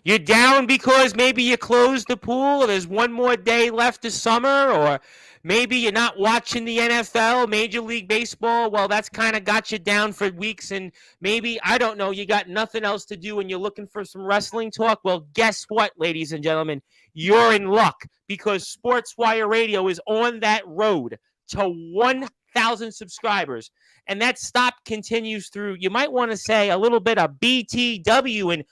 You're down because maybe you closed the pool or there's one more day left this summer, or maybe you're not watching the NFL, Major League Baseball. Well, that's kind of got you down for weeks, and maybe, I don't know, you got nothing else to do and you're looking for some wrestling talk. Well, guess what, ladies and gentlemen? You're in luck because Sportswire Radio is on that road to 1,000 subscribers. And that stop continues through, you might want to say, a little bit of BTW and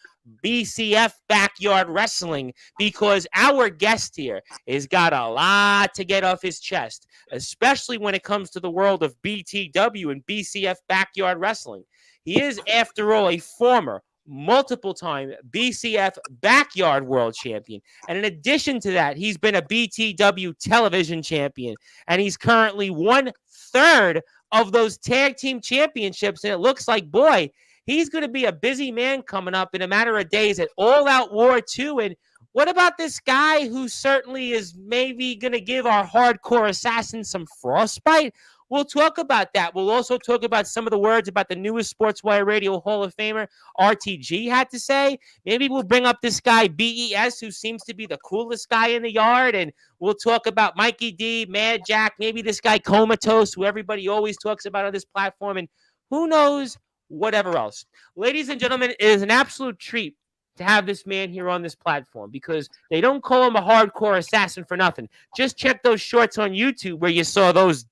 BCF Backyard Wrestling, because our guest here has got a lot to get off his chest, especially when it comes to the world of BTW and BCF Backyard Wrestling. He is, after all, a former multiple time BCF Backyard World Champion. And in addition to that, he's been a BTW television champion. And he's currently 1/3 of those tag team championships. And it looks like, boy, he's going to be a busy man coming up in a matter of days at All Out War 2. And what about this guy who certainly is maybe going to give our hardcore assassins some frostbite? We'll talk about that. We'll also talk about some of the words about the newest Sportswire Radio Hall of Famer RTG had to say. Maybe we'll bring up this guy BES, who seems to be the coolest guy in the yard, and we'll talk about Mikey D, Mad Jack, maybe this guy Comatose, who everybody always talks about on this platform, and who knows, whatever else. Ladies and gentlemen, it is an absolute treat to have this man here on this platform, because they don't call him a hardcore assassin for nothing. Just check those shorts on YouTube where you saw those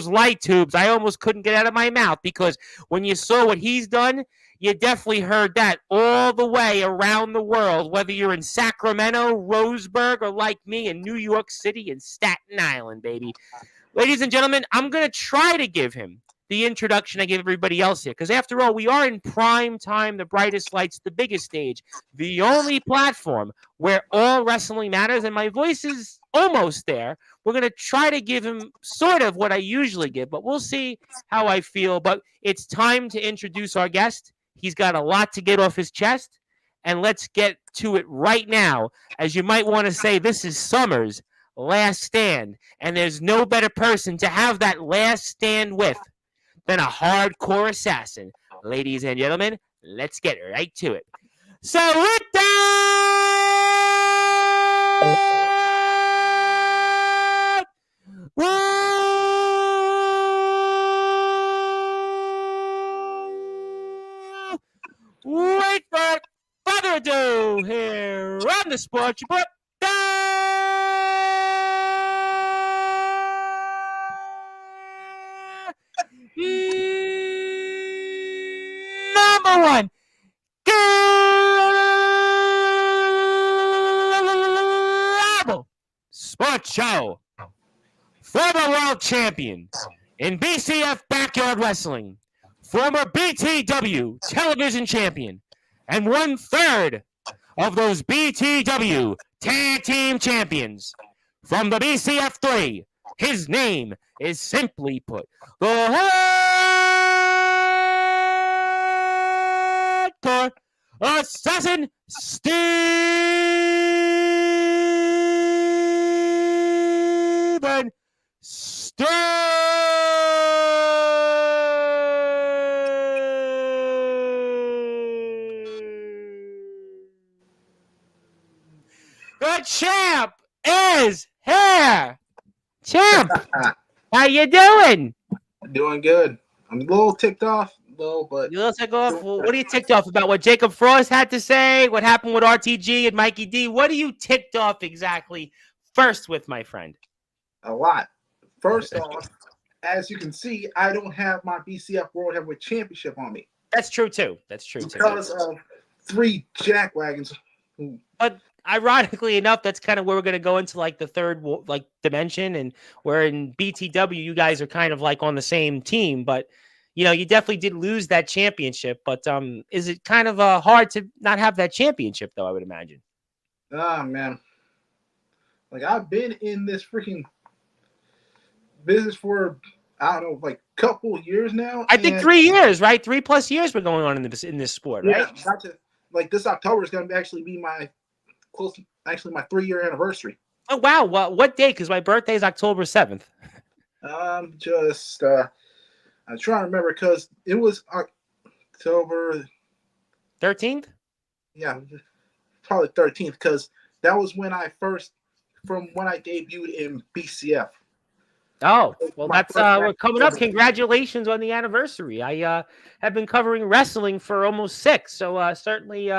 light tubes. I almost couldn't get out of my mouth, because when you saw what he's done, you definitely heard that all the way around the world, whether you're in Sacramento, Roseburg, or like me in New York City and Staten Island, baby. Ladies and gentlemen, I'm going to try to give him the introduction I give everybody else here, because after all, we are in prime time, the brightest lights, the biggest stage, the only platform where all wrestling matters, and my voice is almost there. We're going to try to give him sort of what I usually give, but we'll see how I feel. But it's time to introduce our guest. He's got a lot to get off his chest, and let's get to it right now. As you might want to say, this is Summer's last stand, and there's no better person to have that last stand with than a hardcore assassin. Ladies and gentlemen, let's get right to it. So with that, wait for further ado here on the Sports Report. Number one, Global Sports Show, former world champion in BCF Backyard Wrestling, former BTW television champion, and 1/3 of those BTW tag team champions. From the BCF 3, his name is simply put the hardcore assassin, Steven The champ is here. Champ, how you doing? Doing good. I'm a little ticked off, though, but... You little ticked off? Well, what are you ticked off about? What Jacob Frost had to say? What happened with RTG and Mikey D? What are you ticked off exactly first with, my friend? A lot. First off, as you can see, I don't have my BCF World Heavyweight Championship on me. That's true, too. Because of 3 jackwagons who... But ironically enough, that's kind of where we're going to go into like the third dimension, and where in BTW you guys are kind of like on the same team, but you know, you definitely did lose that championship. But is it kind of hard to not have that championship though, I would imagine? Ah, man. Like, I've been in this freaking business for, I don't know, like a couple years now. I think 3 years, right? 3+ years we're going on in this sport, right? Yeah, like this October is going to actually be my 3-year anniversary. Oh wow! What day? Because my birthday is October 7th. I'm trying to remember, because it was October 13th. Yeah, probably 13th because that was when I debuted in BCF. Oh, well, My that's first we're match coming up. ever. Congratulations on the anniversary. I have been covering wrestling for almost 6, so certainly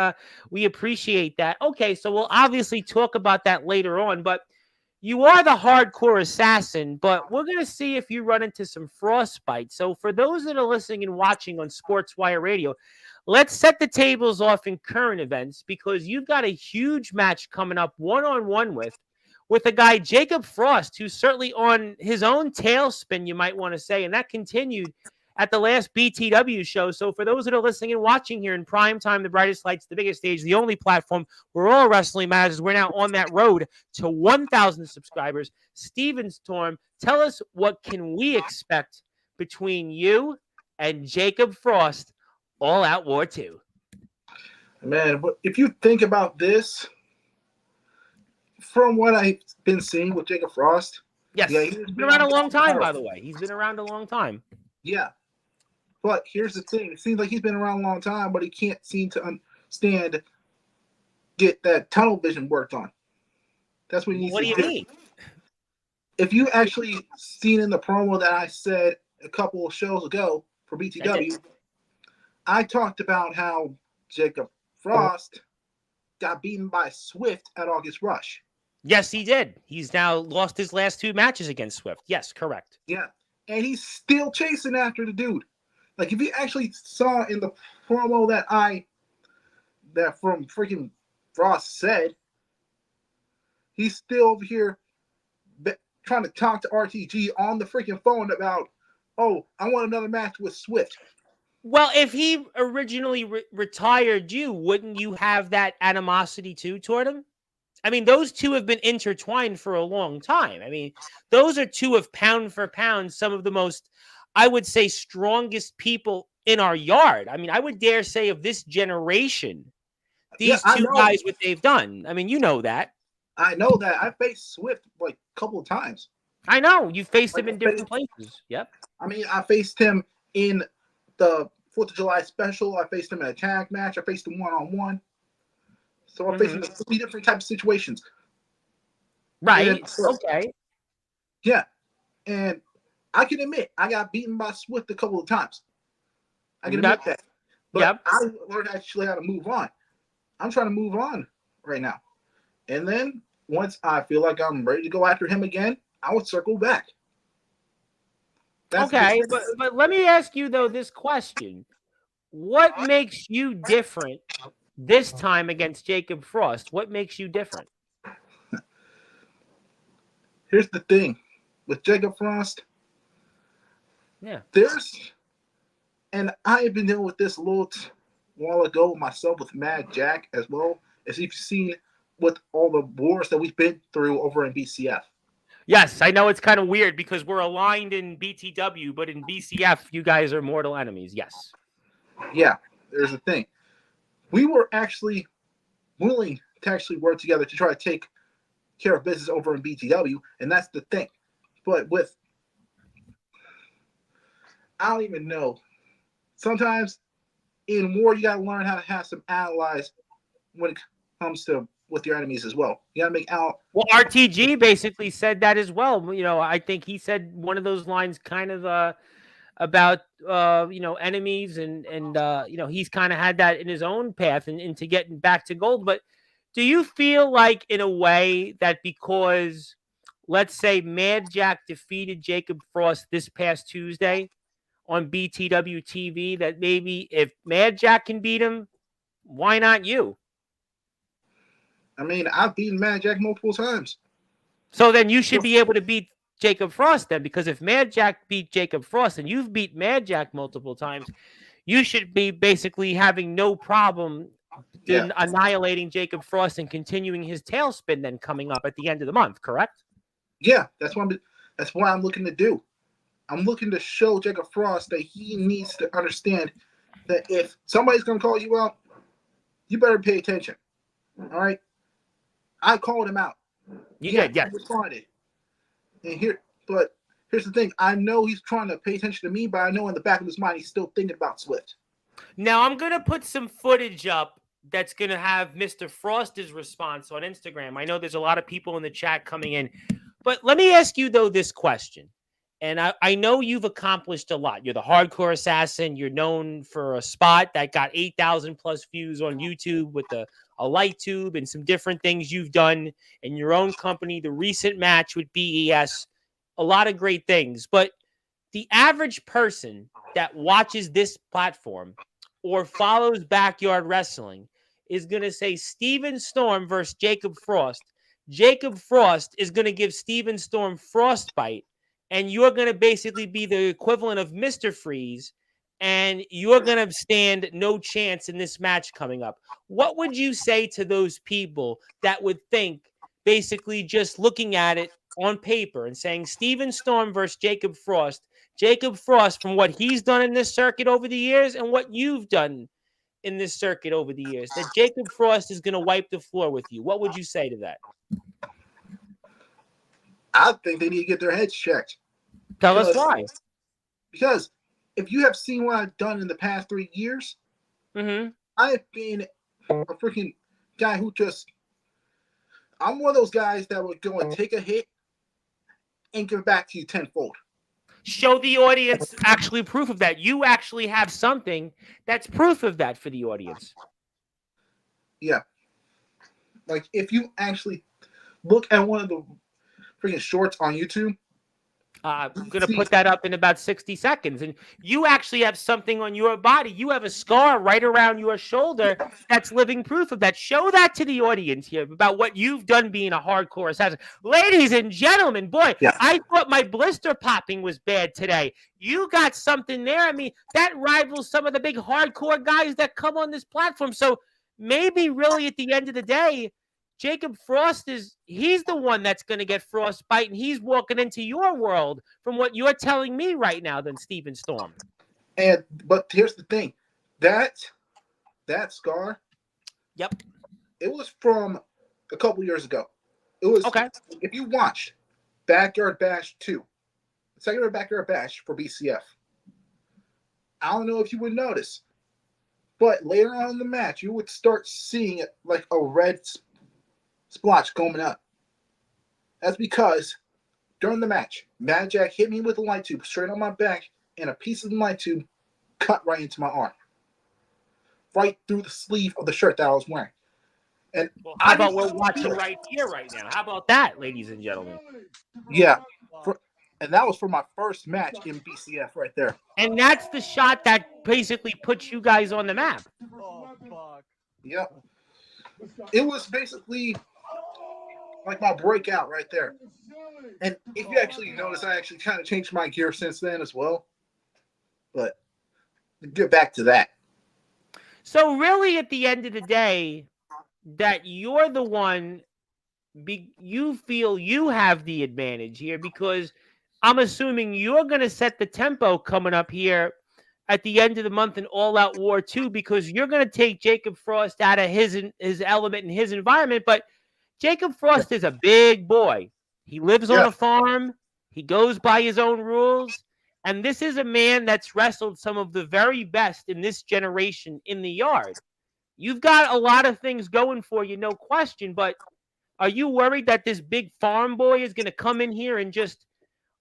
we appreciate that. Okay, so we'll obviously talk about that later on, but you are the hardcore assassin, but we're going to see if you run into some frostbite. So for those that are listening and watching on Sportswire Radio, let's set the tables off in current events because you've got a huge match coming up one-on-one with a guy, Jacob Frost, who's certainly on his own tailspin, you might want to say, and that continued at the last BTW show. So for those that are listening and watching here in prime time, the brightest lights, the biggest stage, the only platform where all wrestling matters, we're now on that road to 1,000 subscribers. Steven Storm, tell us what can we expect between you and Jacob Frost, All Out War 2? Man, if you think about this, from what I've been seeing with Jacob Frost, yes, yeah, he's been around a long time, by the way. He's been around a long time. Yeah. But here's the thing. It seems like he's been around a long time, but he can't seem to understand, get that tunnel vision worked on. That's what he needs to do. What do you mean? If you actually seen in the promo that I said a couple of shows ago for BTW, I talked about how Jacob Frost got beaten by Swift at August Rush. Yes, he did. He's now lost his last 2 matches against Swift. Yes, correct. Yeah. And he's still chasing after the dude. Like, if you actually saw in the promo that from freaking Frost said, he's still over here trying to talk to RTG on the freaking phone about, oh, I want another match with Swift. Well, if he originally retired you, wouldn't you have that animosity too toward him? I mean, those two have been intertwined for a long time. I mean, those are two of pound for pound, some of the most, I would say, strongest people in our yard. I mean, I would dare say of this generation, these two guys, what they've done. I mean, you know that. I know that. I faced Swift like a couple of times. I know. You faced him in different places. Yep. I mean, I faced him in the 4th of July special. I faced him in a tag match. I faced him one-on-one. So I faced him in 3 different types of situations. Right. Okay. Yeah. And I can admit, I got beaten by Swift a couple of times. I can admit that. But I learned actually how to move on. I'm trying to move on right now. And then once I feel like I'm ready to go after him again, I would circle back. Okay, but let me ask you, though, this question. What makes you different this time against Jacob Frost? What makes you different? Here's the thing. With Jacob Frost, and I have been dealing with this a little while ago myself with Mad Jack as well, as you've seen with all the wars that we've been through over in BCF. Yes, I know it's kind of weird because we're aligned in BTW, but in BCF, you guys are mortal enemies. Yes. Yeah, there's a thing. We were actually willing to actually work together to try to take care of business over in BTW, and that's the thing. But I don't even know. Sometimes in war, you got to learn how to have some allies when it comes to with your enemies as well. You got to make out. Well, RTG basically said that as well. You know, I think he said one of those lines kind of about, enemies and he's kind of had that in his own path and into getting back to gold. But do you feel like in a way that because, let's say, Mad Jack defeated Jacob Frost this past Tuesday on BTW TV, that maybe if Mad Jack can beat him, why not you? I mean, I've beaten Mad Jack multiple times. So then you should be able to beat Jacob Frost then, because if Mad Jack beat Jacob Frost and you've beat Mad Jack multiple times, you should be basically having no problem annihilating Jacob Frost and continuing his tailspin then coming up at the end of the month, correct? Yeah, that's what I'm looking to do. I'm looking to show Jacob Frost that he needs to understand that if somebody's going to call you out, you better pay attention. All right? I called him out. You did, yes. He responded. And here's the thing. I know he's trying to pay attention to me, but I know in the back of his mind he's still thinking about Swift. Now I'm going to put some footage up that's going to have Mr. Frost's response on Instagram. I know there's a lot of people in the chat coming in. But let me ask you, though, this question. And I know you've accomplished a lot. You're the hardcore assassin. You're known for a spot that got 8,000 plus views on YouTube with a light tube and some different things you've done in your own company, the recent match with BES, a lot of great things. But the average person that watches this platform or follows Backyard Wrestling is going to say Steven Storm versus Jacob Frost. Jacob Frost is going to give Steven Storm frostbite, and you're going to basically be the equivalent of Mr. Freeze, and you're going to stand no chance in this match coming up. What would you say to those people that would think, basically just looking at it on paper and saying Steven Storm versus Jacob Frost, from what he's done in this circuit over the years and what you've done in this circuit over the years, that Jacob Frost is going to wipe the floor with you? What would you say to that? I think they need to get their heads checked. Tell us why. Because if you have seen what I've done in the past 3 years, I have been a freaking guy who I'm one of those guys that would go and take a hit and give it back to you tenfold. Show the audience actually proof of that. You actually have something that's proof of that for the audience. Yeah. Like, if you actually look at one of the freaking shorts on YouTube. I'm going to put that up in about 60 seconds. And you actually have something on your body. You have a scar right around your shoulder that's living proof of that. Show that to the audience here about what you've done being a hardcore assassin. Ladies and gentlemen, boy, yeah. I thought my blister popping was bad today. You got something there. I mean, that rivals some of the big hardcore guys that come on this platform. So maybe really at the end of the day, Jacob Frost he's the one that's going to get frostbite, and he's walking into your world from what you're telling me right now than Steven Storm. But here's the thing. That scar, yep, it was from a couple years ago. It was, okay. If you watched Backyard Bash 2, the second Backyard Bash for BCF, I don't know if you would notice, but later on in the match, you would start seeing it like a red splotch coming up. That's because during the match, Mad Jack hit me with a light tube straight on my back, and a piece of the light tube cut right into my arm, right through the sleeve of the shirt that I was wearing. And how about we're watching right here, right now? How about that, ladies and gentlemen? Yeah, and that was for my first match in BCF right there. And that's the shot that basically puts you guys on the map. Oh, fuck. Yep. It was basically like my breakout right there. And if you actually notice, I actually kind of changed my gear since then as well. But get back to that. So really, at the end of the day, that you're the one, you feel you have the advantage here, because I'm assuming you're going to set the tempo coming up here at the end of the month in All Out War 2, because you're going to take Jacob Frost out of his element and his environment. But Jacob Frost is a big boy. He lives on a farm. He goes by his own rules. And this is a man that's wrestled some of the very best in this generation in the yard. You've got a lot of things going for you, no question. But are you worried that this big farm boy is going to come in here and just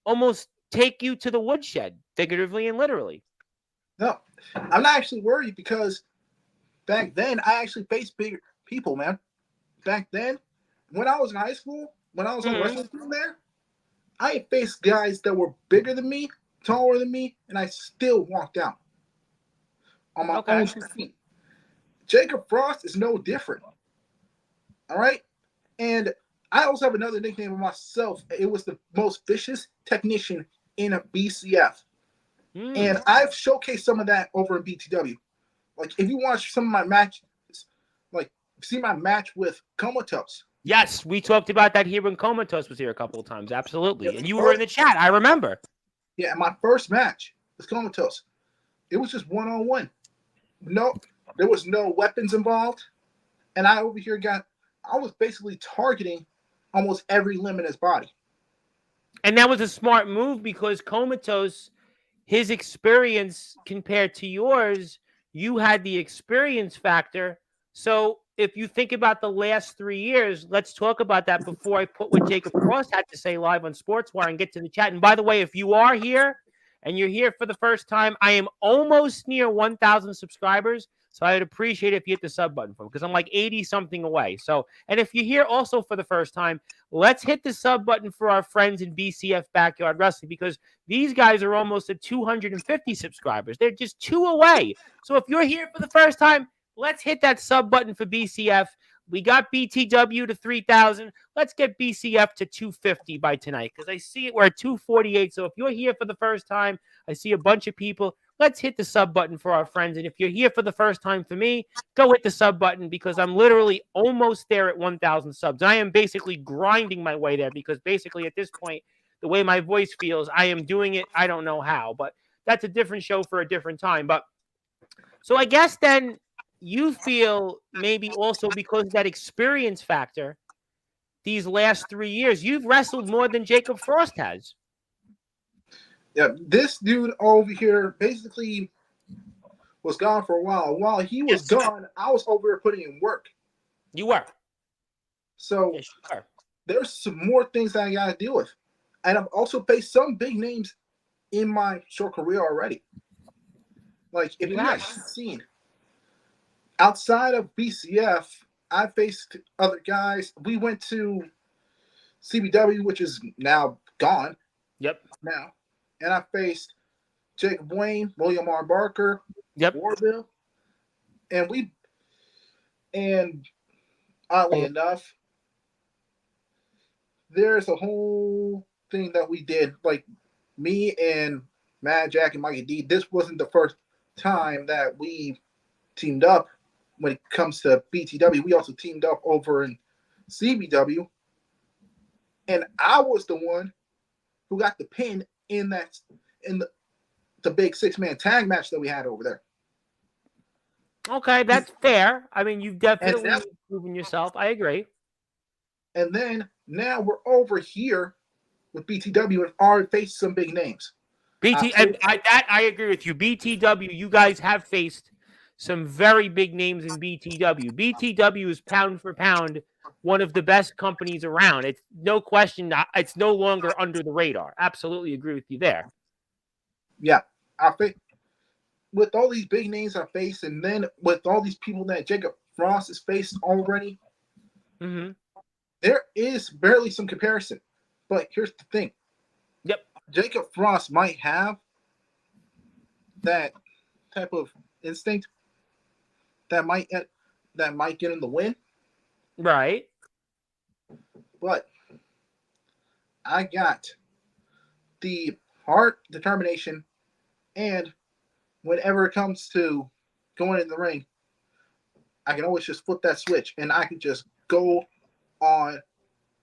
almost take you to the woodshed, figuratively and literally? No, I'm not actually worried, because back then I actually faced bigger people, man. Back then, when I was in high school, when I was on the wrestling team there, I faced guys that were bigger than me, taller than me, and I still walked out on my own 2 feet. Jacob Frost is no different. All right? And I also have another nickname for myself. It was the most vicious technician in a BCF. And I've showcased some of that over in BTW. Like, if you watch some of my matches, like, see my match with Comatose. Yes, we talked about that here when Comatose was here a couple of times. Absolutely. And you were in the chat. I remember. Yeah, my first match with Comatose, it was just one-on-one. No, there was no weapons involved. And I over here I was basically targeting almost every limb in his body. And that was a smart move, because Comatose, his experience compared to yours, you had the experience factor. So if you think about the last 3 years, let's talk about that before I put what Jacob Frost had to say live on Sportswire and get to the chat. And by the way, if you are here and you're here for the first time, I am almost near 1,000 subscribers. So I would appreciate it if you hit the sub button for me, because I'm like 80 something away. So, and if you're here also for the first time, let's hit the sub button for our friends in BCF Backyard Wrestling, because these guys are almost at 250 subscribers. They're just 2 away. So if you're here for the first time, let's hit that sub button for BCF. We got BTW to 3,000. Let's get BCF to 250 by tonight, because I see it. We're at 248. So if you're here for the first time, I see a bunch of people. Let's hit the sub button for our friends. And if you're here for the first time for me, go hit the sub button, because I'm literally almost there at 1,000 subs. I am basically grinding my way there, because basically at this point, the way my voice feels, I am doing it. I don't know how, but that's a different show for a different time. But so I guess then you feel maybe also because of that experience factor, these last 3 years, you've wrestled more than Jacob Frost has. Yeah, this dude over here basically was gone for a while. While he was gone, I was over here putting in work. You were. So yes, you were. There's some more things that I got to deal with. And I've also faced some big names in my short career already. Like, if you haven't seen, outside of BCF, I faced other guys. We went to CBW, which is now gone. Yep. Now. And I faced Jacob Wayne, William R. Barker, Warville. And oddly enough, there's a whole thing that we did, like me and Mad Jack and Mikey D. This wasn't the first time that we teamed up when it comes to BTW. We also teamed up over in CBW. And I was the one who got the pin in the big 6-man tag match that we had over there. Okay, that's fair. I mean, you've definitely proven yourself. I agree. And then now we're over here with BTW and already faced some big names. I agree with you. BTW, you guys have faced some very big names in BTW. BTW is pound for pound one of the best companies around. It's no question. It's no longer under the radar. Absolutely agree with you there. Yeah, I think with all these big names I faced, and then with all these people that Jacob Frost has faced already, there is barely some comparison. But here's the thing. Yep. Jacob Frost might have that type of instinct that might get him the win. Right. But I got the heart, determination, and whenever it comes to going in the ring, I can always just flip that switch and I can just go on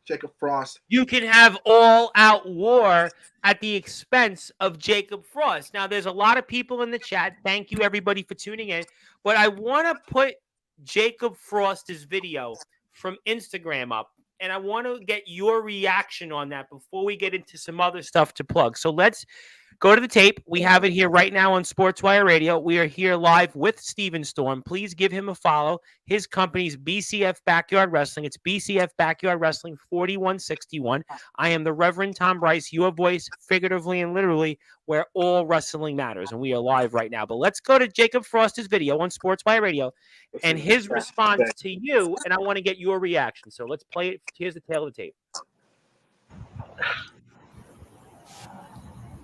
Jacob Frost. You can have all-out war at the expense of Jacob Frost. Now, there's a lot of people in the chat. Thank you, everybody, for tuning in. But I want to put Jacob Frost's video from Instagram up, and I want to get your reaction on that before we get into some other stuff to plug. So let's go to the tape. We have it here right now on Sportswire Radio. We are here live with Steven Storm. Please give him a follow. His company's BCF Backyard Wrestling. It's BCF Backyard Wrestling 4161. I am the Reverend Tom Bryce, your voice, figuratively and literally, where all wrestling matters. And we are live right now. But let's go to Jacob Frost's video on Sportswire Radio and his response to you. And I want to get your reaction. So let's play it. Here's the tail of the tape.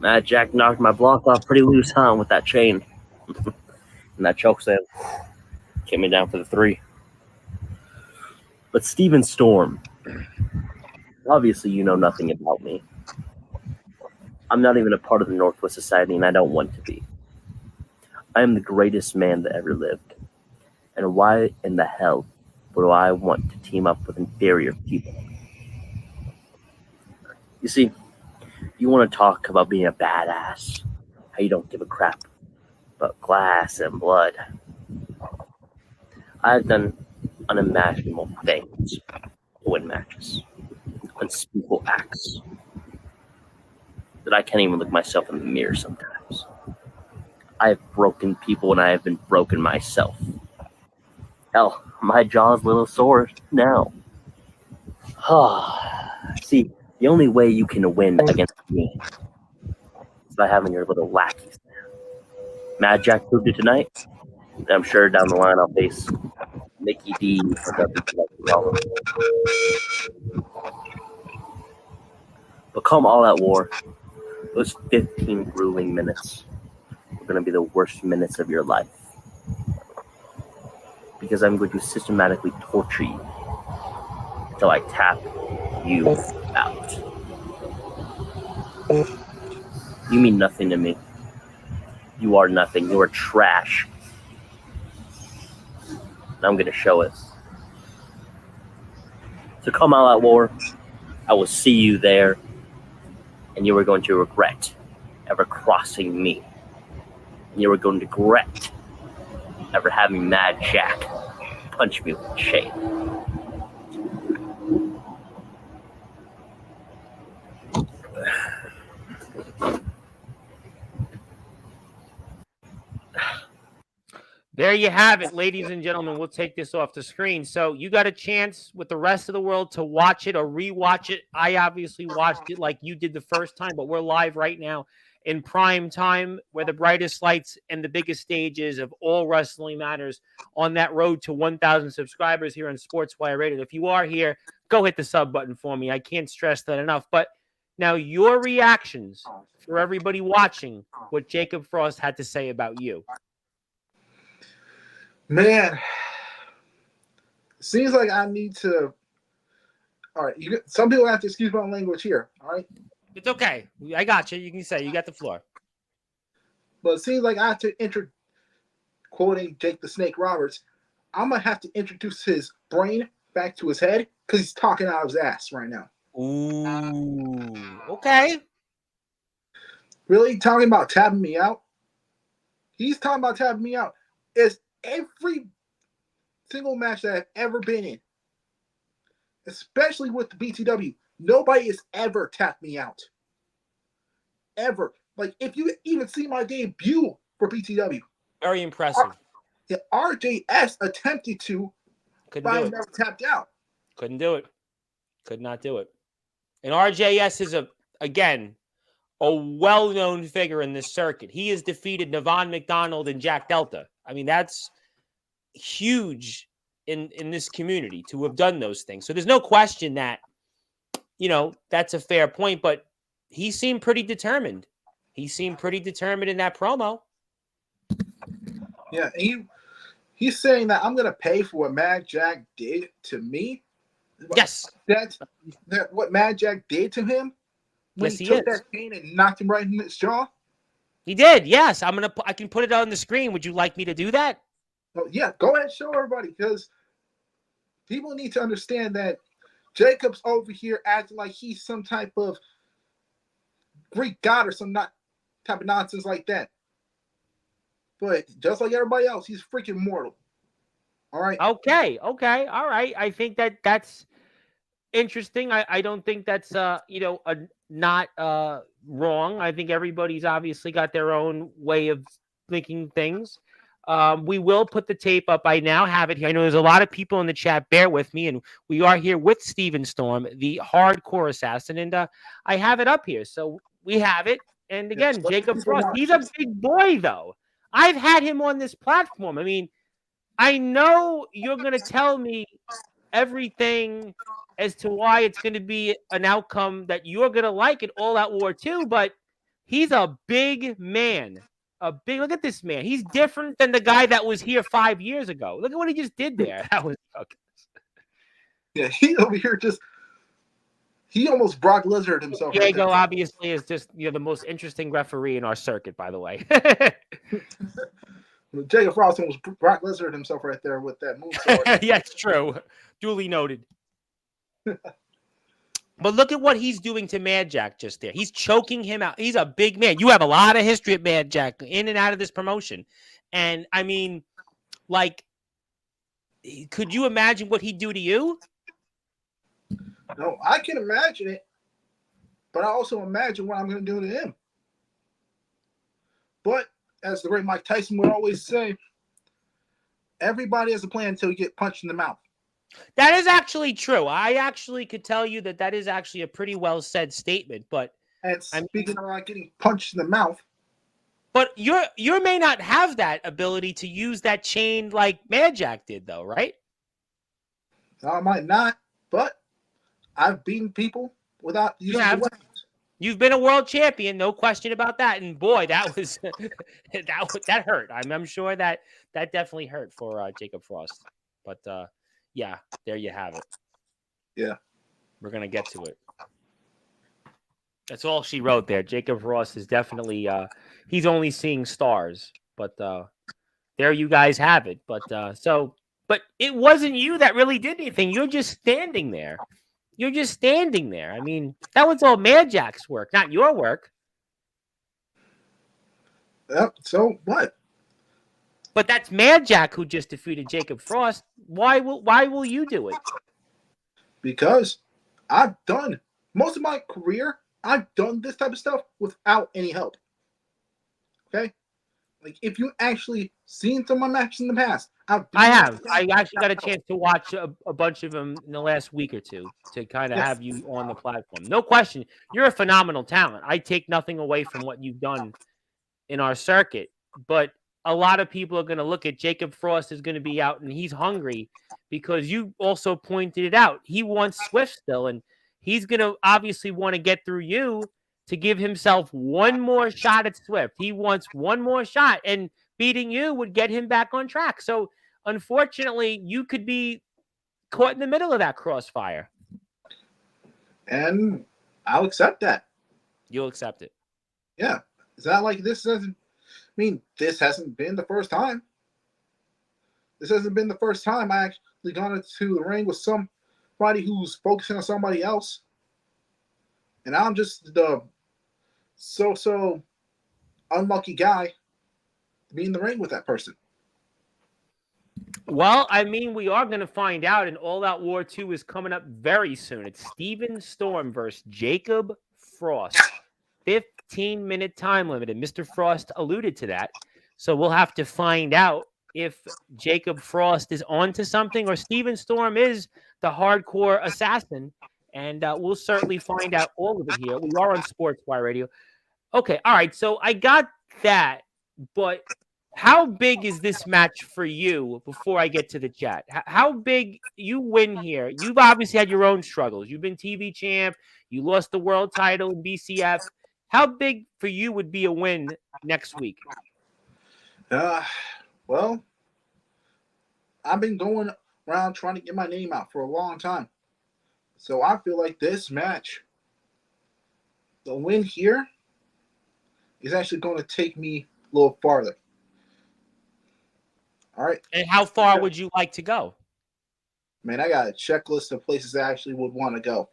Mad Jack knocked my block off pretty loose, huh, with that chain. And that choke slam came me down for the 3. But Steven Storm, obviously you know nothing about me. I'm not even a part of the Northwest Society, and I don't want to be. I am the greatest man that ever lived. And why in the hell would I want to team up with inferior people? You see, you want to talk about being a badass, how you don't give a crap about glass and blood. I've done unimaginable things to win matches, unspeakable acts that I can't even look myself in the mirror sometimes. I have broken people and I have been broken myself. Hell, My jaw's a little sore now. See, the only way you can win against me is by having your little lackeys there. Mad Jack proved it tonight, and I'm sure down the line I'll face Mickey D or WPL. But come All Out War, those 15 grueling minutes are going to be the worst minutes of your life. Because I'm going to systematically torture you until I tap you out. You mean nothing to me. You are nothing. You are trash. And I'm going to show it. So come All Out War. I will see you there. And you are going to regret ever crossing me. And you are going to regret ever having Mad Jack punch me with shame. There you have it, ladies and gentlemen. We'll take this off the screen. So you got a chance with the rest of the world to watch it or rewatch it. I obviously watched it like you did the first time, but we're live right now in prime time where the brightest lights and the biggest stages of all wrestling matters on that road to 1,000 subscribers here on Sportswire Radio. If you are here, go hit the sub button for me. I can't stress that enough. But now your reactions for everybody watching what Jacob Frost had to say about you. Man, seems like I need to. All right, some people have to excuse my language here. All right, it's okay. I got you. You can say you got the floor. But it seems like I have to quoting Jake the Snake Roberts. I'm gonna have to introduce his brain back to his head because he's talking out of his ass right now. Ooh, okay. Really talking about tapping me out? He's talking about tapping me out. It's every single match that I've ever been in, especially with the BTW, nobody has ever tapped me out. Ever. Like, if you even see my debut for BTW. Very impressive. RJS attempted to, but I never tapped out. Couldn't do it. Could not do it. And RJS is, again, a well-known figure in this circuit. He has defeated Navon McDonald and Jack Delta. I mean, that's huge in this community to have done those things. So there's no question that, that's a fair point, but he seemed pretty determined. He seemed pretty determined in that promo. Yeah, he's saying that I'm going to pay for what Mad Jack did to me. Yes. That's what Mad Jack did to him when he took that cane and knocked him right in his jaw. He did, yes. I can put it on the screen. Would you like me to do that? Oh, yeah, go ahead and show everybody, because people need to understand that Jacob's over here acting like he's some type of Greek god or some type of nonsense like that. But just like everybody else, he's freaking mortal. All right? Okay, all right. I think that's interesting. I don't think that's not wrong. I think everybody's obviously got their own way of thinking things. We will put the tape up. I now have it here. I know there's a lot of people in the chat. Bear with me. And we are here with Steven Storm, the hardcore assassin. And I have it up here. So we have it. And again, Jacob Frost, he's a big boy, though. I've had him on this platform. I mean, I know you're going to tell me everything as to why it's going to be an outcome that you're going to like at All Out War 2, but he's a big man. Look at this man. He's different than the guy that was here 5 years ago. Look at what he just did there. That was okay. Yeah, he over here he almost Brock Lesnar himself. Diego obviously is just the most interesting referee in our circuit, by the way. Jacob Frost almost Brock Lesnar himself right there with that move. Yeah, it's true. Duly noted. But look at what he's doing to Mad Jack just there. He's choking him out. He's a big man. You have a lot of history at Mad Jack in and out of this promotion. And, I mean, like, could you imagine what he'd do to you? No, I can imagine it. But I also imagine what I'm going to do to him. But, as the great Mike Tyson would always say, Everybody has a plan until you get punched in the mouth. That is actually true. I actually could tell you that is actually a pretty well said statement. But And speaking of like getting punched in the mouth, but you may not have that ability to use that chain like Mad Jack did, though, right? I might not, but I've beaten people without using the weapons. You've been a world champion, no question about that. And boy, that was that hurt. I'm sure that definitely hurt for Jacob Frost. But yeah, there you have it. Yeah, we're gonna get to it. That's all she wrote there. Jacob Frost is definitely he's only seeing stars. But there you guys have it. But but it wasn't you that really did anything. You're just standing there. You're just standing there. I mean, that was all Mad Jack's work, not your work. Yep. So what? But that's Mad Jack who just defeated Jacob Frost. Why will you do it? Because I've done most of my career. I've done this type of stuff without any help. Okay? Like, if you actually seen some of my matches in the past, I have. I actually got a chance to watch a bunch of them in the last week or two to kind of have you on the platform. No question. You're a phenomenal talent. I take nothing away from what you've done in our circuit. But a lot of people are going to look at Jacob Frost is going to be out and he's hungry because you also pointed it out. He wants Swift still, and he's going to obviously want to get through you to give himself one more shot at Swift. He wants one more shot, and beating you would get him back on track. So, unfortunately, you could be caught in the middle of that crossfire. And I'll accept that. You'll accept it. Yeah. It's not like this doesn't mean this hasn't been the first time. This hasn't been the first time I actually gone into the ring with somebody who's focusing on somebody else. And I'm just the so unlucky guy to be in the ring with that person. Well, I mean, we are going to find out, and All Out War 2 is coming up very soon. It's Steven Storm versus Jacob Frost. 15-minute time limit, and Mr. Frost alluded to that. So we'll have to find out if Jacob Frost is onto something or Steven Storm is the hardcore assassin. And we'll certainly find out all of it here. We are on Sportzwire Radio. Okay, all right. So I got that, but how big is this match for you before I get to the chat? How big you win here? You've obviously had your own struggles. You've been TV champ. You lost the world title in BCF. How big for you would be a win next week? Well, I've been going around trying to get my name out for a long time. So I feel like this match, the win here, is actually going to take me a little farther. All right. And how far would you like to go? Man, I got a checklist of places I actually would want to go.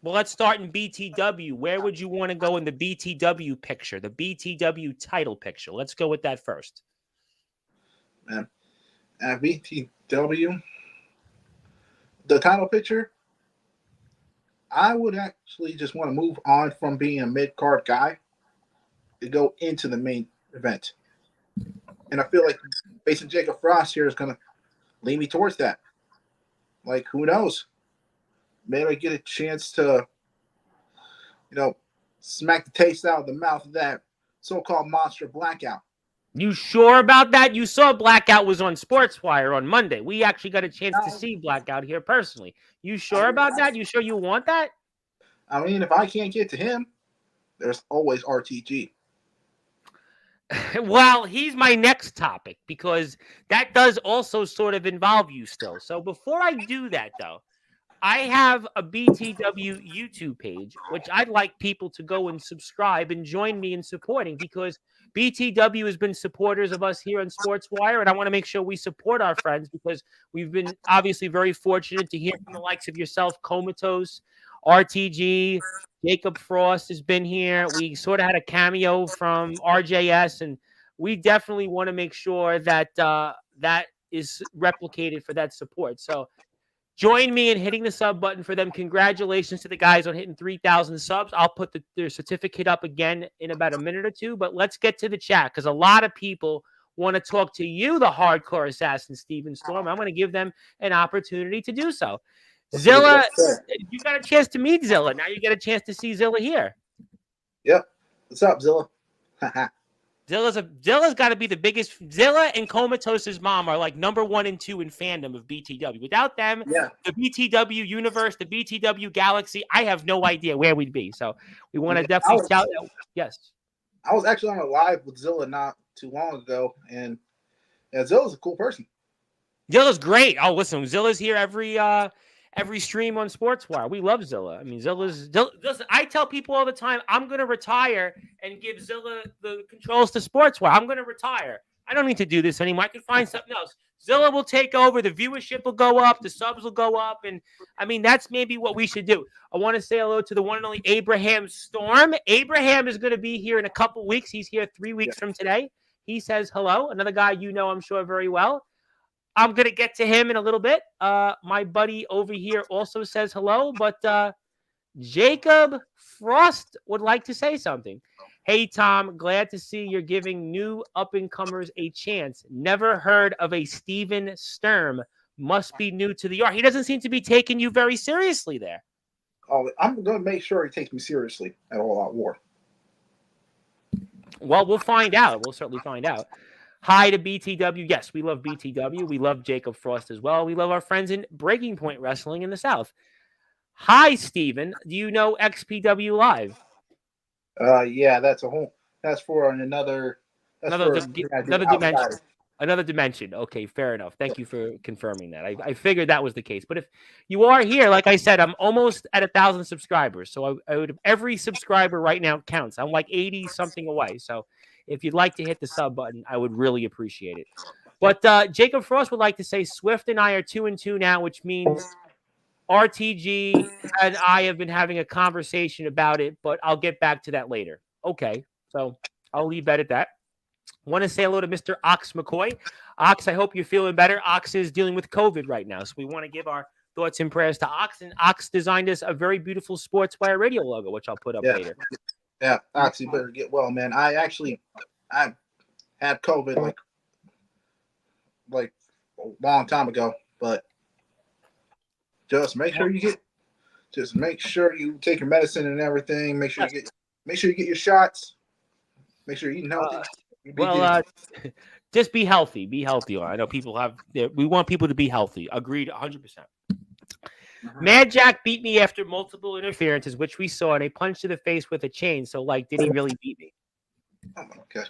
Well, let's start in BTW. Where would you want to go in the BTW picture, the BTW title picture? Let's go with that first. Man, at BTW, the title picture, I would actually just want to move on from being a mid-card guy to go into the main event. And I feel like facing Jacob Frost here is going to lead me towards that. Like, who knows? Maybe I get a chance to, smack the taste out of the mouth of that so-called monster Blackout. You sure about that? You saw Blackout was on Sportswire on Monday. We actually got a chance to see Blackout here personally. You sure about that? You sure you want that? I mean, if I can't get to him, there's always RTG. Well, he's my next topic because that does also sort of involve you still. So before I do that, though, I have a BTW YouTube page, which I'd like people to go and subscribe and join me in supporting because BTW has been supporters of us here on Sportswire, and I want to make sure we support our friends because we've been obviously very fortunate to hear from the likes of yourself, Comatose, RTG, Jacob Frost has been here. We sort of had a cameo from RJS, and we definitely want to make sure that that is replicated for that support. So join me in hitting the sub button for them. Congratulations to the guys on hitting 3,000 subs. I'll put their certificate up again in about a minute or two, but let's get to the chat because a lot of people want to talk to you, the hardcore assassin, Steven Storm, I'm going to give them an opportunity to do so. Zilla, you got a chance to meet Zilla. Now you get a chance to see Zilla here. Yep. What's up, Zilla? Zilla's got to be the biggest. Zilla and Comatose's mom are like number 1 and 2 in fandom of BTW. Without them, the BTW universe, the BTW galaxy, I have no idea where we'd be. So we want to definitely shout out. Yes. I was actually on a live with Zilla not too long ago, and Zilla's a cool person. Zilla's great. Oh, listen, Zilla's here every stream on Sportswire. We love Zilla. I mean, Listen, I tell people all the time, I'm going to retire and give Zilla the controls to Sportswire. I'm going to retire. I don't need to do this anymore. I can find something else. Zilla will take over. The viewership will go up. The subs will go up. And, I mean, that's maybe what we should do. I want to say hello to the one and only Abraham Storm. Abraham is going to be here in a couple weeks. He's here 3 weeks from today. He says hello. Another guy you know, I'm sure, very well. I'm going to get to him in a little bit. My buddy over here also says hello, but Jacob Frost would like to say something. Hey, Tom, glad to see you're giving new up-and-comers a chance. Never heard of a Steven Sturm. Must be new to the art. He doesn't seem to be taking you very seriously there. Oh, I'm going to make sure he takes me seriously at All Out War. Well, we'll find out. We'll certainly find out. Hi to BTW. Yes, we love BTW. We love Jacob Frost as well. We love our friends in Breaking Point Wrestling in the South. Hi, Steven. Do you know XPW Live? Yeah, that's for another dimension. Another dimension. Okay, fair enough. Thank you for confirming that. I figured that was the case. But if you are here, like I said, I'm almost at 1,000 subscribers. So I would every subscriber right now counts. I'm like 80 something away. So if you'd like to hit the sub button, I would really appreciate it. But Jacob Frost would like to say Swift and I are 2-2 now, which means RTG and I have been having a conversation about it, but I'll get back to that later. Okay, so I'll leave that at that. Want to say hello to Mr. Ox McCoy. Ox, I hope you're feeling better. Ox is dealing with COVID right now, so we want to give our thoughts and prayers to Ox. And Ox designed us a very beautiful Sportswire radio logo, which I'll put up later. Yeah, Ox, you better get well, man. I had COVID like a long time ago, but just make sure you take your medicine and everything. Make sure you get your shots. Make sure you're eating healthy. Just be healthy. Be healthy. I know people we want people to be healthy. Agreed 100%. Mad Jack beat me after multiple interferences, which we saw, and a punch to the face with a chain. So, did he really beat me? Oh my gosh.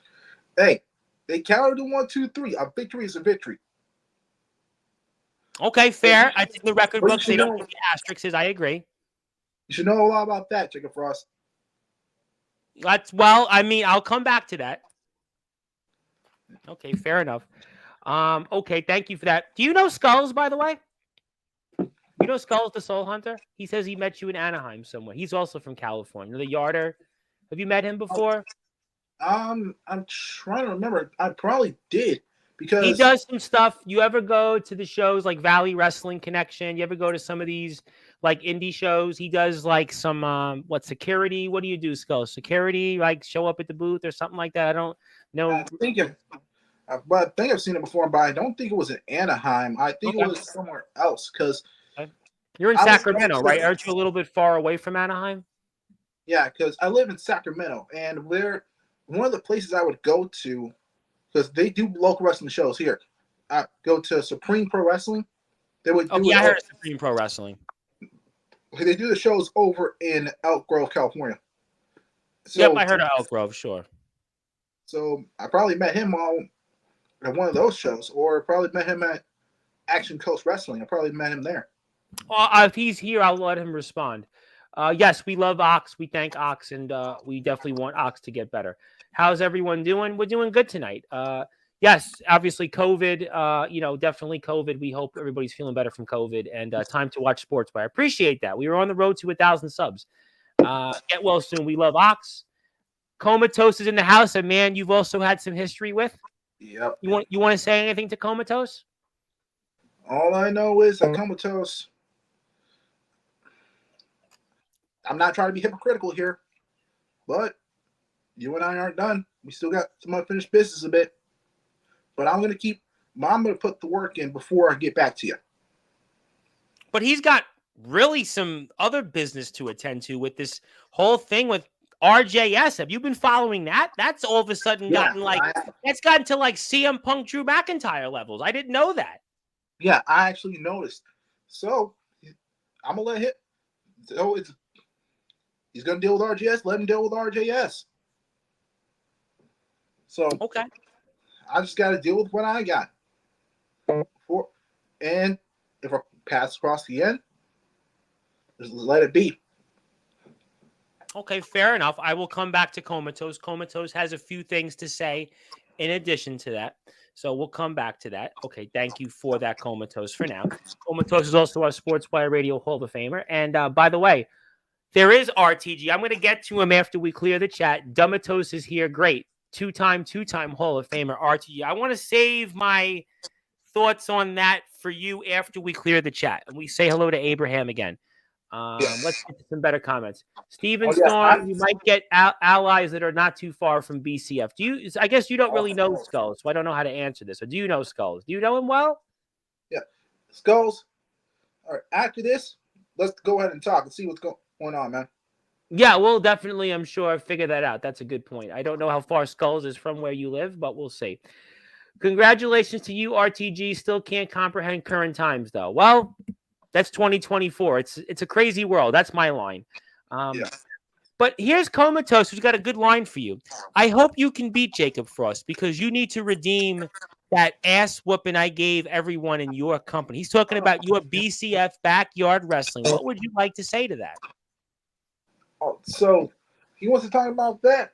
Hey, they counted to 1, 2, 3. A victory is a victory. Okay, fair. I think the record books, they don't put the asterisks. I agree. You should know a lot about that, Jacob Frost. I'll come back to that. Okay, fair enough. Okay, thank you for that. Do you know Skulls, by the way? You know Skulls, the Soul Hunter? He says he met you in Anaheim somewhere. He's also from California. The Yarder. Have you met him before? I'm trying to remember. I probably did because he does some stuff. You ever go to the shows like Valley Wrestling Connection? You ever go to some of these like indie shows? He does like some security. What do you do, Skulls? Security, like show up at the booth or something like that? I don't know. I think I've seen it before, but I don't think it was in Anaheim. I think it was somewhere else because you're in Sacramento, right? Aren't you a little bit far away from Anaheim? Yeah, because I live in Sacramento, and one of the places I would go to, because they do local wrestling shows here. I go to Supreme Pro Wrestling. They would. I heard of Supreme Pro Wrestling. They do the shows over in Elk Grove, California. So, yep, I heard of Elk Grove, sure. So I probably met him at one of those shows, or probably met him at Action Coast Wrestling. I probably met him there. If he's here, I'll let him respond. Yes, we love Ox. We thank Ox, and we definitely want Ox to get better. How's everyone doing? We're doing good tonight. Yes, obviously COVID, definitely COVID. We hope everybody's feeling better from COVID, and time to watch sports. But I appreciate that. We were on the road to 1,000 subs. Get well soon. We love Ox. Comatose is in the house, a man you've also had some history with. Yep. You want to say anything to Comatose? All I know is that Comatose. I'm not trying to be hypocritical here, but you and I aren't done. We still got some unfinished business a bit. but I'm gonna put the work in before I get back to you. But he's got really some other business to attend to with this whole thing with RJS. Have you been following that? That's all of a sudden gotten that's gotten to like CM Punk, Drew McIntyre levels. I didn't know that. Yeah, I actually noticed. So I'm gonna let him. So he's gonna deal with RJS. Let him deal with RJS. So okay, I just got to deal with what I got. And if our paths cross the end, just let it be. Okay, fair enough. I will come back to Comatose. Comatose has a few things to say in addition to that. So we'll come back to that. Okay, thank you for that, Comatose, for now. Comatose is also our Sportswire Radio Hall of Famer. And by the way, there is RTG. I'm going to get to him after we clear the chat. Dumatos is here. Great. Two-time Hall of Famer, RTG. I want to save my thoughts on that for you after we clear the chat. And we say hello to Abraham again. Let's get to some better comments. Steven Storm, you might get allies that are not too far from BCF. I guess you don't really know Skulls, so I don't know how to answer this. Or do you know Skulls? Do you know him well? Yeah. Skulls. All right. After this, let's go ahead and talk and see what's going on, man. Yeah, we'll definitely, I'm sure, figure that out. That's a good point. I don't know how far Skulls is from where you live, but we'll see. Congratulations to you, RTG. Still can't comprehend current times, though. Well, that's 2024. It's a crazy world. That's my line. But here's Comatose, who's got a good line for you. I hope you can beat Jacob Frost because you need to redeem that ass whooping I gave everyone in your company. He's talking about your BCF backyard wrestling. What would you like to say to that? Oh, so he wants to talk about that.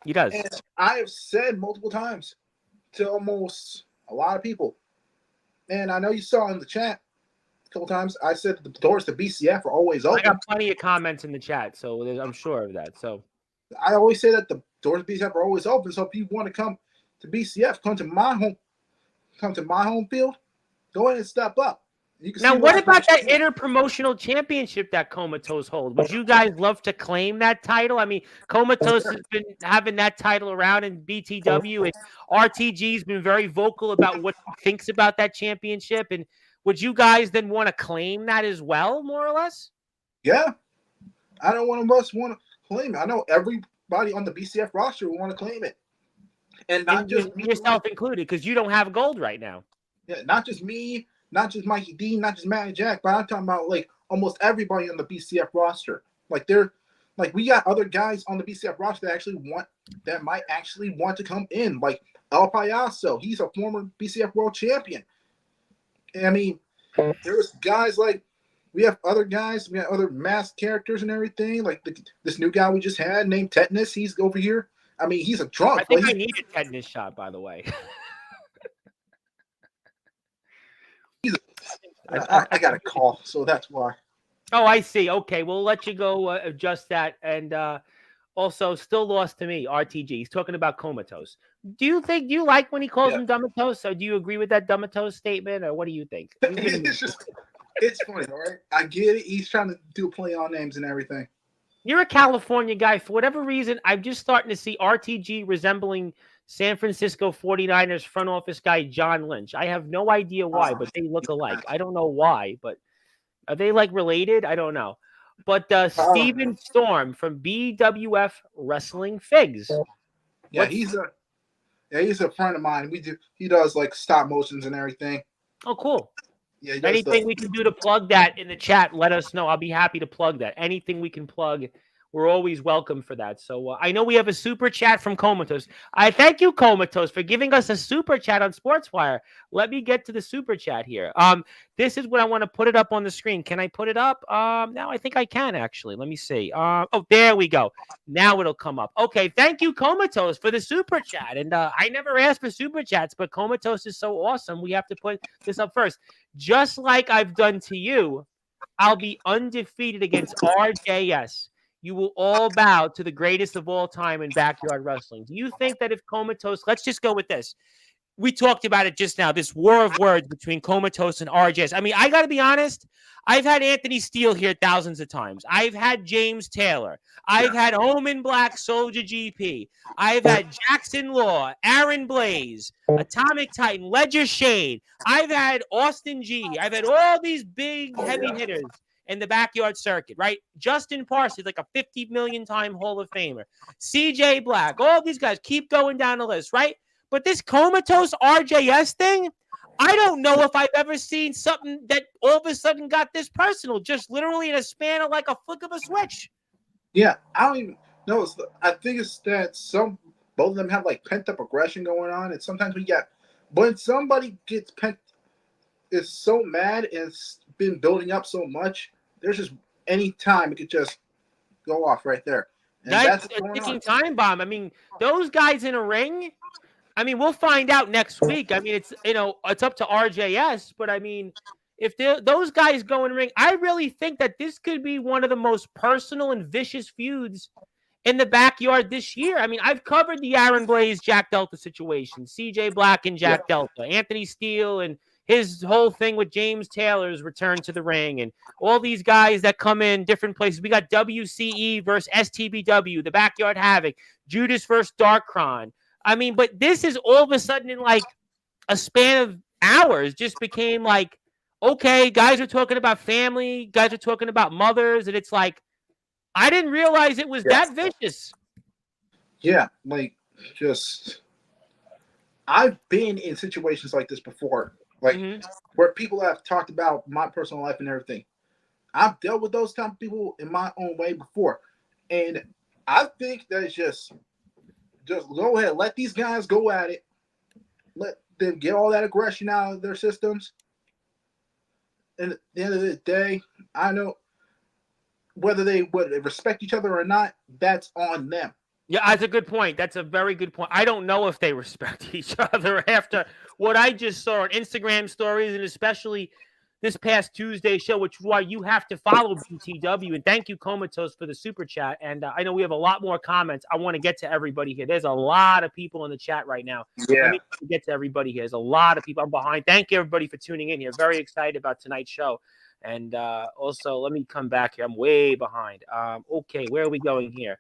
He does. And I have said multiple times to almost a lot of people, and I know you saw in the chat a couple times, I said that the doors to BCF are always open. I got plenty of comments in the chat, so I'm sure of that. So I always say that the doors to BCF are always open. So if you want to come to BCF, come to my home field, go ahead and step up. You can now, what about that interpromotional championship that Comatose holds? Would you guys love to claim that title? I mean, Comatose has been having that title around in BTW, and RTG's been very vocal about what he thinks about that championship. And would you guys then want to claim that as well, more or less? Yeah. I don't want us want to claim it. I know everybody on the BCF roster will want to claim it. And not just me, yourself included, because you don't have gold right now. Yeah, not just me, not just Mikey D, not just Matt and Jack, but I'm talking about like almost everybody on the BCF roster. Like we got other guys on the BCF roster that might actually want to come in. Like El Payaso, he's a former BCF world champion. And I mean, there's guys like we have other guys, we got other masked characters and everything. Like this new guy we just had named Tetanus, he's over here. I mean, he's a drunk. I think I need a tetanus shot, by the way. I got a call, so that's why. Oh, I see. Okay, we'll let you go adjust that. And also, still lost to me, RTG. He's talking about Comatose. Do you like when he calls him Dumatose? Or do you agree with that Dumatose statement? Or what do you think? It's funny, all right? I get it. He's trying to do a play on names and everything. You're a California guy. For whatever reason, I'm just starting to see RTG resembling San Francisco 49ers front office guy John Lynch. I have no idea why, but they look alike. I don't know why, but are they like related? I don't know. But Steven Storm from BWF Wrestling Figs. Yeah, he's a friend of mine. He does like stop motions and everything. Oh, cool. Yeah, anything we can do to plug that in the chat, let us know. I'll be happy to plug that. Anything we can plug, we're always welcome for that. So I know we have a super chat from Comatose. I thank you, Comatose, for giving us a super chat on Sportswire. Let me get to the super chat here. This is what I want to put it up on the screen. Can I put it up? Now I think I can actually. Let me see. Oh, there we go. Now it'll come up. Okay, thank you, Comatose, for the super chat. And I never asked for super chats, but Comatose is so awesome. We have to put this up first. Just like I've done to you, I'll be undefeated against RJS. You will all bow to the greatest of all time in backyard wrestling. Do you think that if Comatose, let's just go with this. we talked about it just now, this war of words between Comatose and RJS. I mean, I got to be honest. I've had Anthony Steele here thousands of times. I've had James Taylor. I've had Omen Black, Soldier GP. I've had Jackson Law, Aaron Blaze, Atomic Titan, Ledger Shade. I've had Austin G. I've had all these big, heavy hitters in the backyard circuit, right? Justin Parsons, like a 50 million time Hall of Famer. CJ Black, all these guys, keep going down the list, right? But this Comatose RJS thing, I don't know if I've ever seen something that all of a sudden got this personal, just literally in a span of like a flick of a switch. Yeah, I don't even know. I think it's that both of them have like pent up aggression going on, and sometimes when somebody is so mad and it's been building up so much, there's just any time it could just go off right there. And that's a ticking time bomb. I mean, those guys in a ring. I mean, we'll find out next week. I mean, it's up to RJS, but I mean, if those guys go in the ring, I really think that this could be one of the most personal and vicious feuds in the backyard this year. I mean, I've covered the Aaron Blaze, Jack Delta situation, CJ Black and Jack Delta, Anthony Steele and his whole thing with James Taylor's return to the ring, and all these guys that come in different places. We got WCE versus STBW, the Backyard Havoc, Judas versus Darkron. I mean, but this is all of a sudden in like a span of hours just became like, okay, guys are talking about family, guys are talking about mothers, and it's like, I didn't realize it was that vicious. Yeah, like I've been in situations like this before, like where people have talked about my personal life and everything. I've dealt with those type of people in my own way before, and I think that it's just go ahead, let these guys go at it. Let them get all that aggression out of their systems. And at the end of the day, I know whether they respect each other or not, that's on them. Yeah, that's a good point. That's a very good point. I don't know if they respect each other after what I just saw on Instagram stories, and especially this past Tuesday show, which is why you have to follow BTW. And thank you, Comatose, for the super chat. And I know we have a lot more comments. I want to get to everybody here. There's a lot of people in the chat right now. Yeah. Let me get to everybody here. There's a lot of people. I'm behind. Thank you, everybody, for tuning in here. Very excited about tonight's show. And also, let me come back here. I'm way behind. Okay, where are we going here?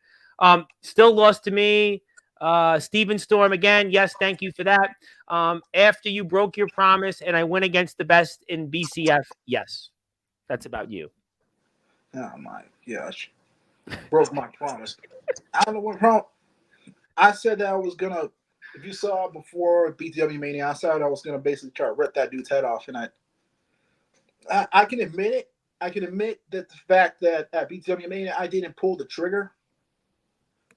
Still lost to me. Steven Storm again. Yes, thank you for that. After you broke your promise and I went against the best in BCF. Yes, that's about you. Oh my gosh. Broke my promise. I don't know what problem. I said that I was gonna, if you saw before BTW Mania, I said I was gonna basically try to rip that dude's head off, and I can admit it. I can admit that the fact that at BTW Mania I didn't pull the trigger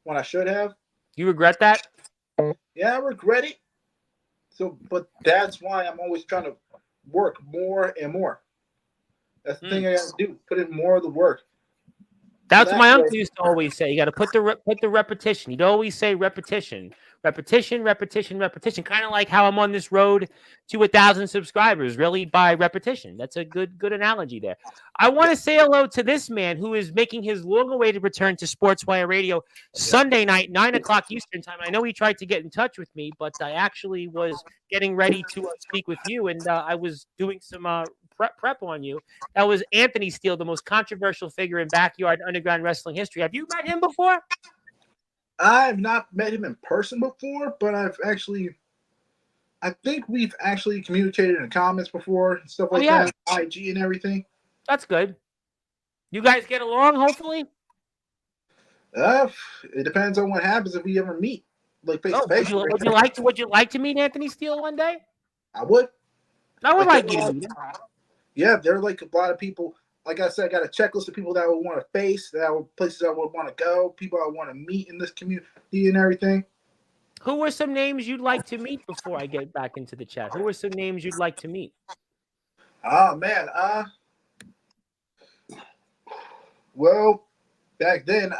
when I should have. You regret that? Yeah, I regret it. So, but that's why I'm always trying to work more and more. That's the thing I got to do. Put in more of the work. That's what my uncle used to always say. You got to put the repetition. He'd always say repetition. Kind of like how I'm on this road to 1,000 subscribers, really by repetition. That's a good analogy there. I want to say hello to this man who is making his long-awaited return to Sportswire Radio Sunday night, 9 o'clock Eastern time. I know he tried to get in touch with me, but I actually was getting ready to speak with you, and I was doing some prep on you. That was Anthony Steele, the most controversial figure in backyard underground wrestling history. Have you met him before? I've not met him in person before, but I think we've actually communicated in the comments before and stuff like that, IG and everything. That's good. You guys get along, hopefully? It depends on what happens if we ever meet, like face to face. Would you like to meet Anthony Steele one day? I would. I would like you to meet him. Yeah, there are like a lot of people. Like I said, I got a checklist of people that I would want to face, places I would want to go, people I want to meet in this community and everything. Who are some names you'd like to meet before I get back into the chat? Who are some names you'd like to meet? Oh, man. Well, back then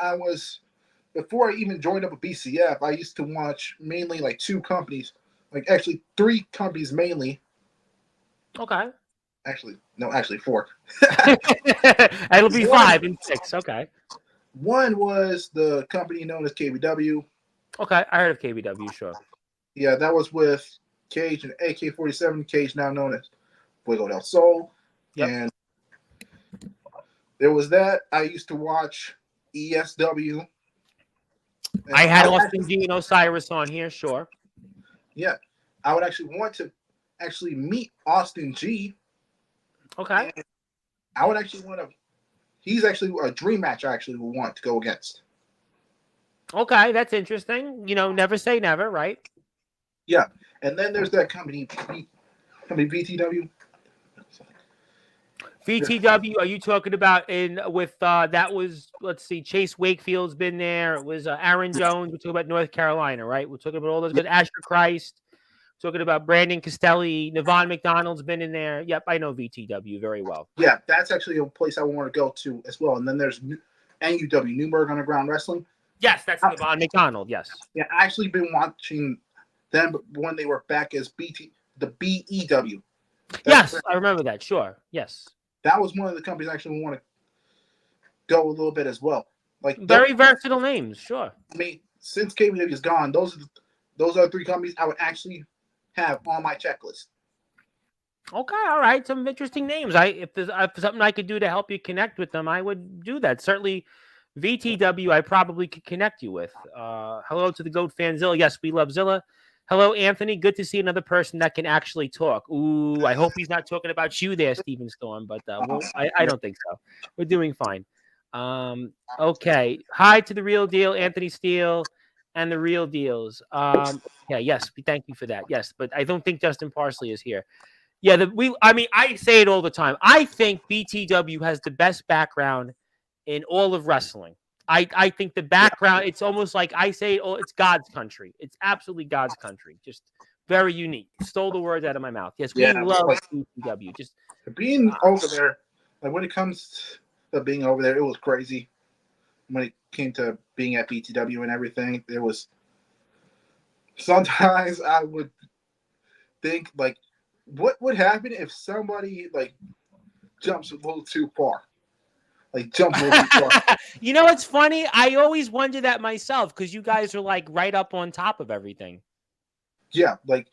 before I even joined up with BCF, I used to watch mainly like two companies, like actually three companies mainly. Okay. Actually, four. It'll be 5 and 6. Okay. One was the company known as KBW. Okay, I heard of KBW, sure. Yeah, that was with cage and AK-47 cage, now known as Fuego del Sol. Yep. And there was that. I used to watch ESW. And I had would Austin actually- G and Osiris on here, sure. Yeah, I would actually want to actually meet Austin G. Okay. And I would actually want to. He's actually a dream match. I actually would want to go against. Okay, that's interesting. You know, never say never, right? Yeah, and then there's that company VTW. VTW, are you talking about that was, let's see, Chase Wakefield's been there. It was Aaron Jones. We're talking about North Carolina, right? We're talking about all those good. Asher Christ. Talking about Brandon Castelli. Navon McDonald's been in there. Yep, I know VTW very well. Yeah, that's actually a place I want to go to as well. And then there's NUW, Newburgh Underground Wrestling. Yes, that's Navon McDonald, yes. Yeah, I actually been watching them when they were back as the BEW. Yes, I remember that, sure, yes. That was one of the companies I actually want to go a little bit as well. Like Very versatile names, sure. I mean, since KBW is gone, those are 3 companies I would actually have on my checklist. Okay, all right. Some interesting names. If there's something I could do to help you connect with them, I would do that. Certainly, VTW, I probably could connect you with. Hello to the Goat Fan Zilla. Yes, we love Zilla. Hello, Anthony. Good to see another person that can actually talk. Ooh, I hope he's not talking about you there, Steven Storm, but I don't think so. We're doing fine. Okay. Hi to the Real Deal, Anthony Steele, and the Real Deals. Yes, thank you for that. Yes, but I don't think Justin Parsley is here. Yeah, I say it all the time. I think BTW has the best background in all of wrestling. I think the background, it's almost like I say, it's God's country. It's absolutely God's country. Just very unique. Stole the words out of my mouth. Yes, we love BTW. Just being over there, like when it comes to being over there, it was crazy. When it came to being at BTW and everything, there was sometimes I would think like, what would happen if somebody like jumps a little too far? Like jump a little too far. You know what's funny? I always wonder that myself because you guys are like right up on top of everything. Yeah, like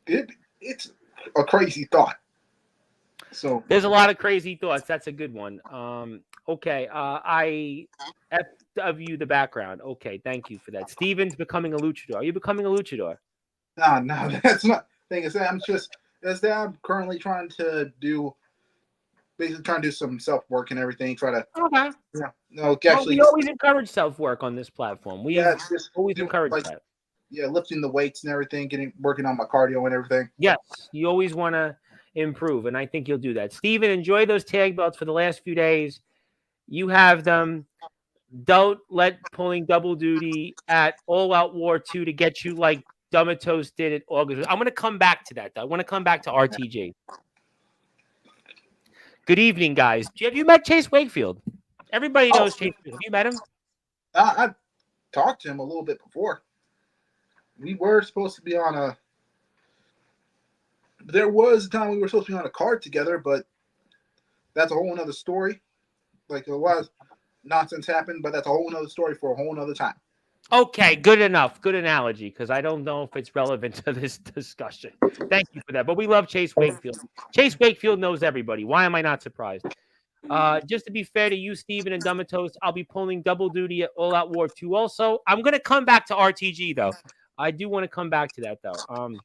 it's a crazy thought. So there's a lot of crazy thoughts. That's a good one. Okay. I FW the background. Okay, thank you for that. Steven's becoming a luchador. Are you becoming a luchador? No, that's not. Thing is, I'm currently trying to do some self work and everything. Try to we always encourage self work on this platform. We always encourage that. Yeah, lifting the weights and everything, working on my cardio and everything. Yes, you always want to improve, and I think you'll do that. Steven, enjoy those tag belts for the last few days. You have them. Don't let pulling double duty at All Out War 2 to get you like Dumatos did at August. I'm going to come back to that, though. I want to come back to RTG. Good evening, guys. Have you met Chase Wakefield? Everybody knows Chase. Have you met him? I've talked to him a little bit before. We were supposed to be on a. There was a time we were supposed to be on a card together, but that's a whole nother story. Like a lot of nonsense happened, but that's a whole nother story for a whole nother time. Okay, good enough. Good analogy, because I don't know if it's relevant to this discussion. Thank you for that. But we love Chase Wakefield. Chase Wakefield knows everybody. Why am I not surprised? Just to be fair to you, Steven and Dumatos, I'll be pulling double duty at All Out War 2 also. I'm going to come back to RTG, though. I do want to come back to that, though.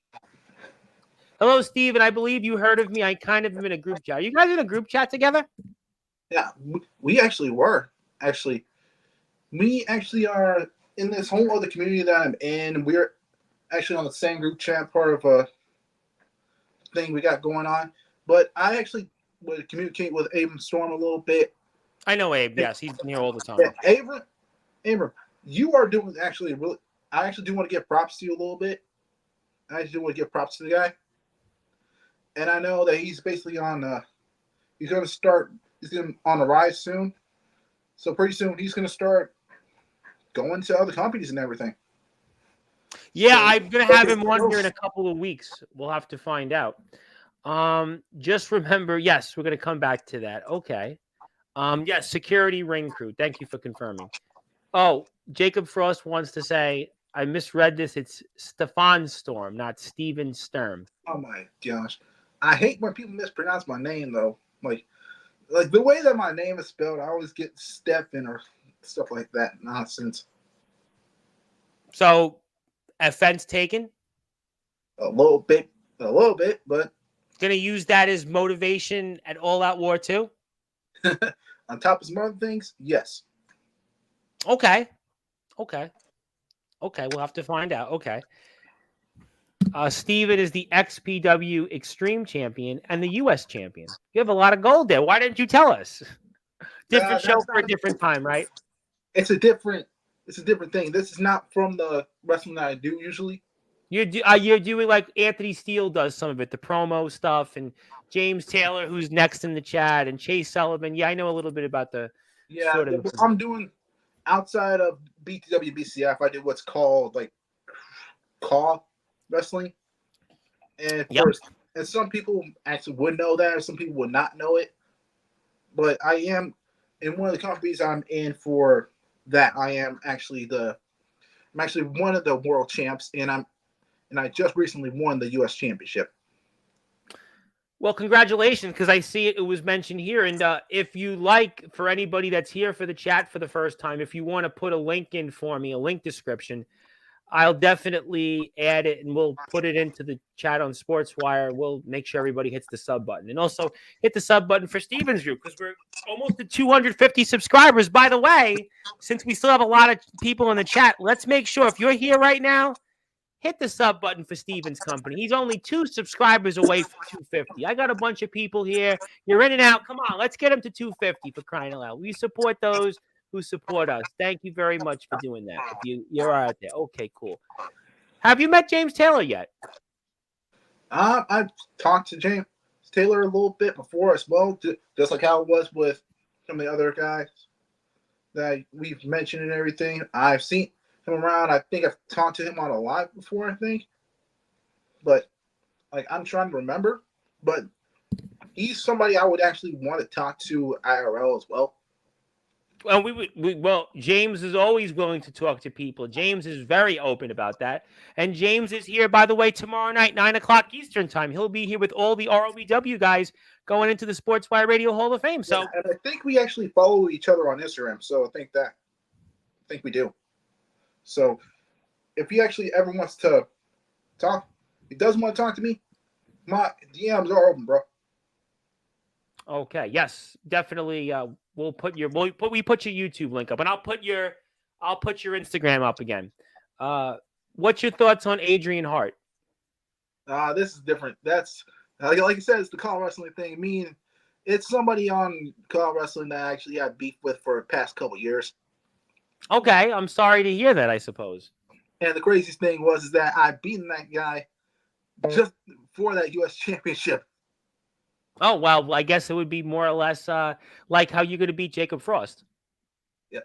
Hello, Steven. I believe you heard of me. I kind of am in a group chat. Are you guys in a group chat together? Yeah, we actually were. We actually are in this whole other community that I'm in. We're actually on the same group chat, part of a thing we got going on. But I actually would communicate with Abram Storm a little bit. I know Abe. Yes, he's been here all the time. Yeah, Abram, you are doing actually really. I actually do want to give props to you a little bit. I actually do want to give props to the guy. And I know that he's basically on. He's going to start. He's going on the rise soon. So pretty soon he's going to start going to other companies and everything. Yeah, I'm going to have him on here in a couple of weeks. We'll have to find out. Just remember, yes, we're going to come back to that. Okay. Yes, security ring crew. Thank you for confirming. Oh, Jacob Frost wants to say, I misread this. It's Stefan Storm, not Steven Sturm. Oh my gosh. I hate when people mispronounce my name though. Like the way that my name is spelled, I always get Stefan or stuff like that nonsense. So, offense taken? A little bit, but Going to use that as motivation at All Out War 2? on top of some other things, yes. Okay. We'll have to find out. Okay. Steven is the XPW Extreme Champion and the U.S. Champion. You have a lot of gold there. Why didn't you tell us? Different show for a different time, right? It's a different thing. This is not from the wrestling that I do usually. You're doing like Anthony Steele does some of it, the promo stuff, and James Taylor, who's next in the chat, and Chase Sullivan. Yeah, I know a little bit about the sort of. I'm doing outside of BTW BCF. I do what's called like call wrestling, and and some people actually would know that, or some people would not know it. But I am in one of the companies I'm in for that. I'm actually one of the world champs, and I just recently won the U.S. championship. Well, congratulations, because I see it was mentioned here. And if you like, for anybody that's here for the chat for the first time, if you want to put a link in for me, a link description, I'll definitely add it, and we'll put it into the chat on Sportswire. We'll make sure everybody hits the sub button. And also hit the sub button for Steven's group, because we're almost at 250 subscribers. By the way, since we still have a lot of people in the chat, let's make sure if you're here right now, hit the sub button for Steven's company. He's only 2 subscribers away from 250. I got a bunch of people here. You're in and out. Come on, let's get him to 250 for crying out loud. We support those who support us. Thank you very much for doing that. If you're out there. Okay, cool. Have you met James Taylor yet? I've talked to James Taylor a little bit before as well, just like how it was with some of the other guys that we've mentioned and everything. I've seen him around. I think I've talked to him on a live before, I think. But like I'm trying to remember. But he's somebody I would actually want to talk to IRL as well. Well, James is always willing to talk to people. James is very open about that. And James is here, by the way, tomorrow night, 9 o'clock Eastern time. He'll be here with all the ROBW guys going into the Sportswire Radio Hall of Fame. So, and I think we actually follow each other on Instagram. So I think we do. So if he actually ever wants to talk, he doesn't want to talk to me, my DMs are open, bro. Okay. Yes, definitely. We put your YouTube link up, and I'll put your Instagram up again. What's your thoughts on Adrian Hart? This is different. That's like you said, it's the call wrestling thing. I mean, it's somebody on call wrestling that I actually had beef with for the past couple years. Okay, I'm sorry to hear that, I suppose. And the craziest thing was that I beaten that guy just for that U.S. championship. Oh, well, I guess it would be more or less like how you're going to beat Jacob Frost. Yeah,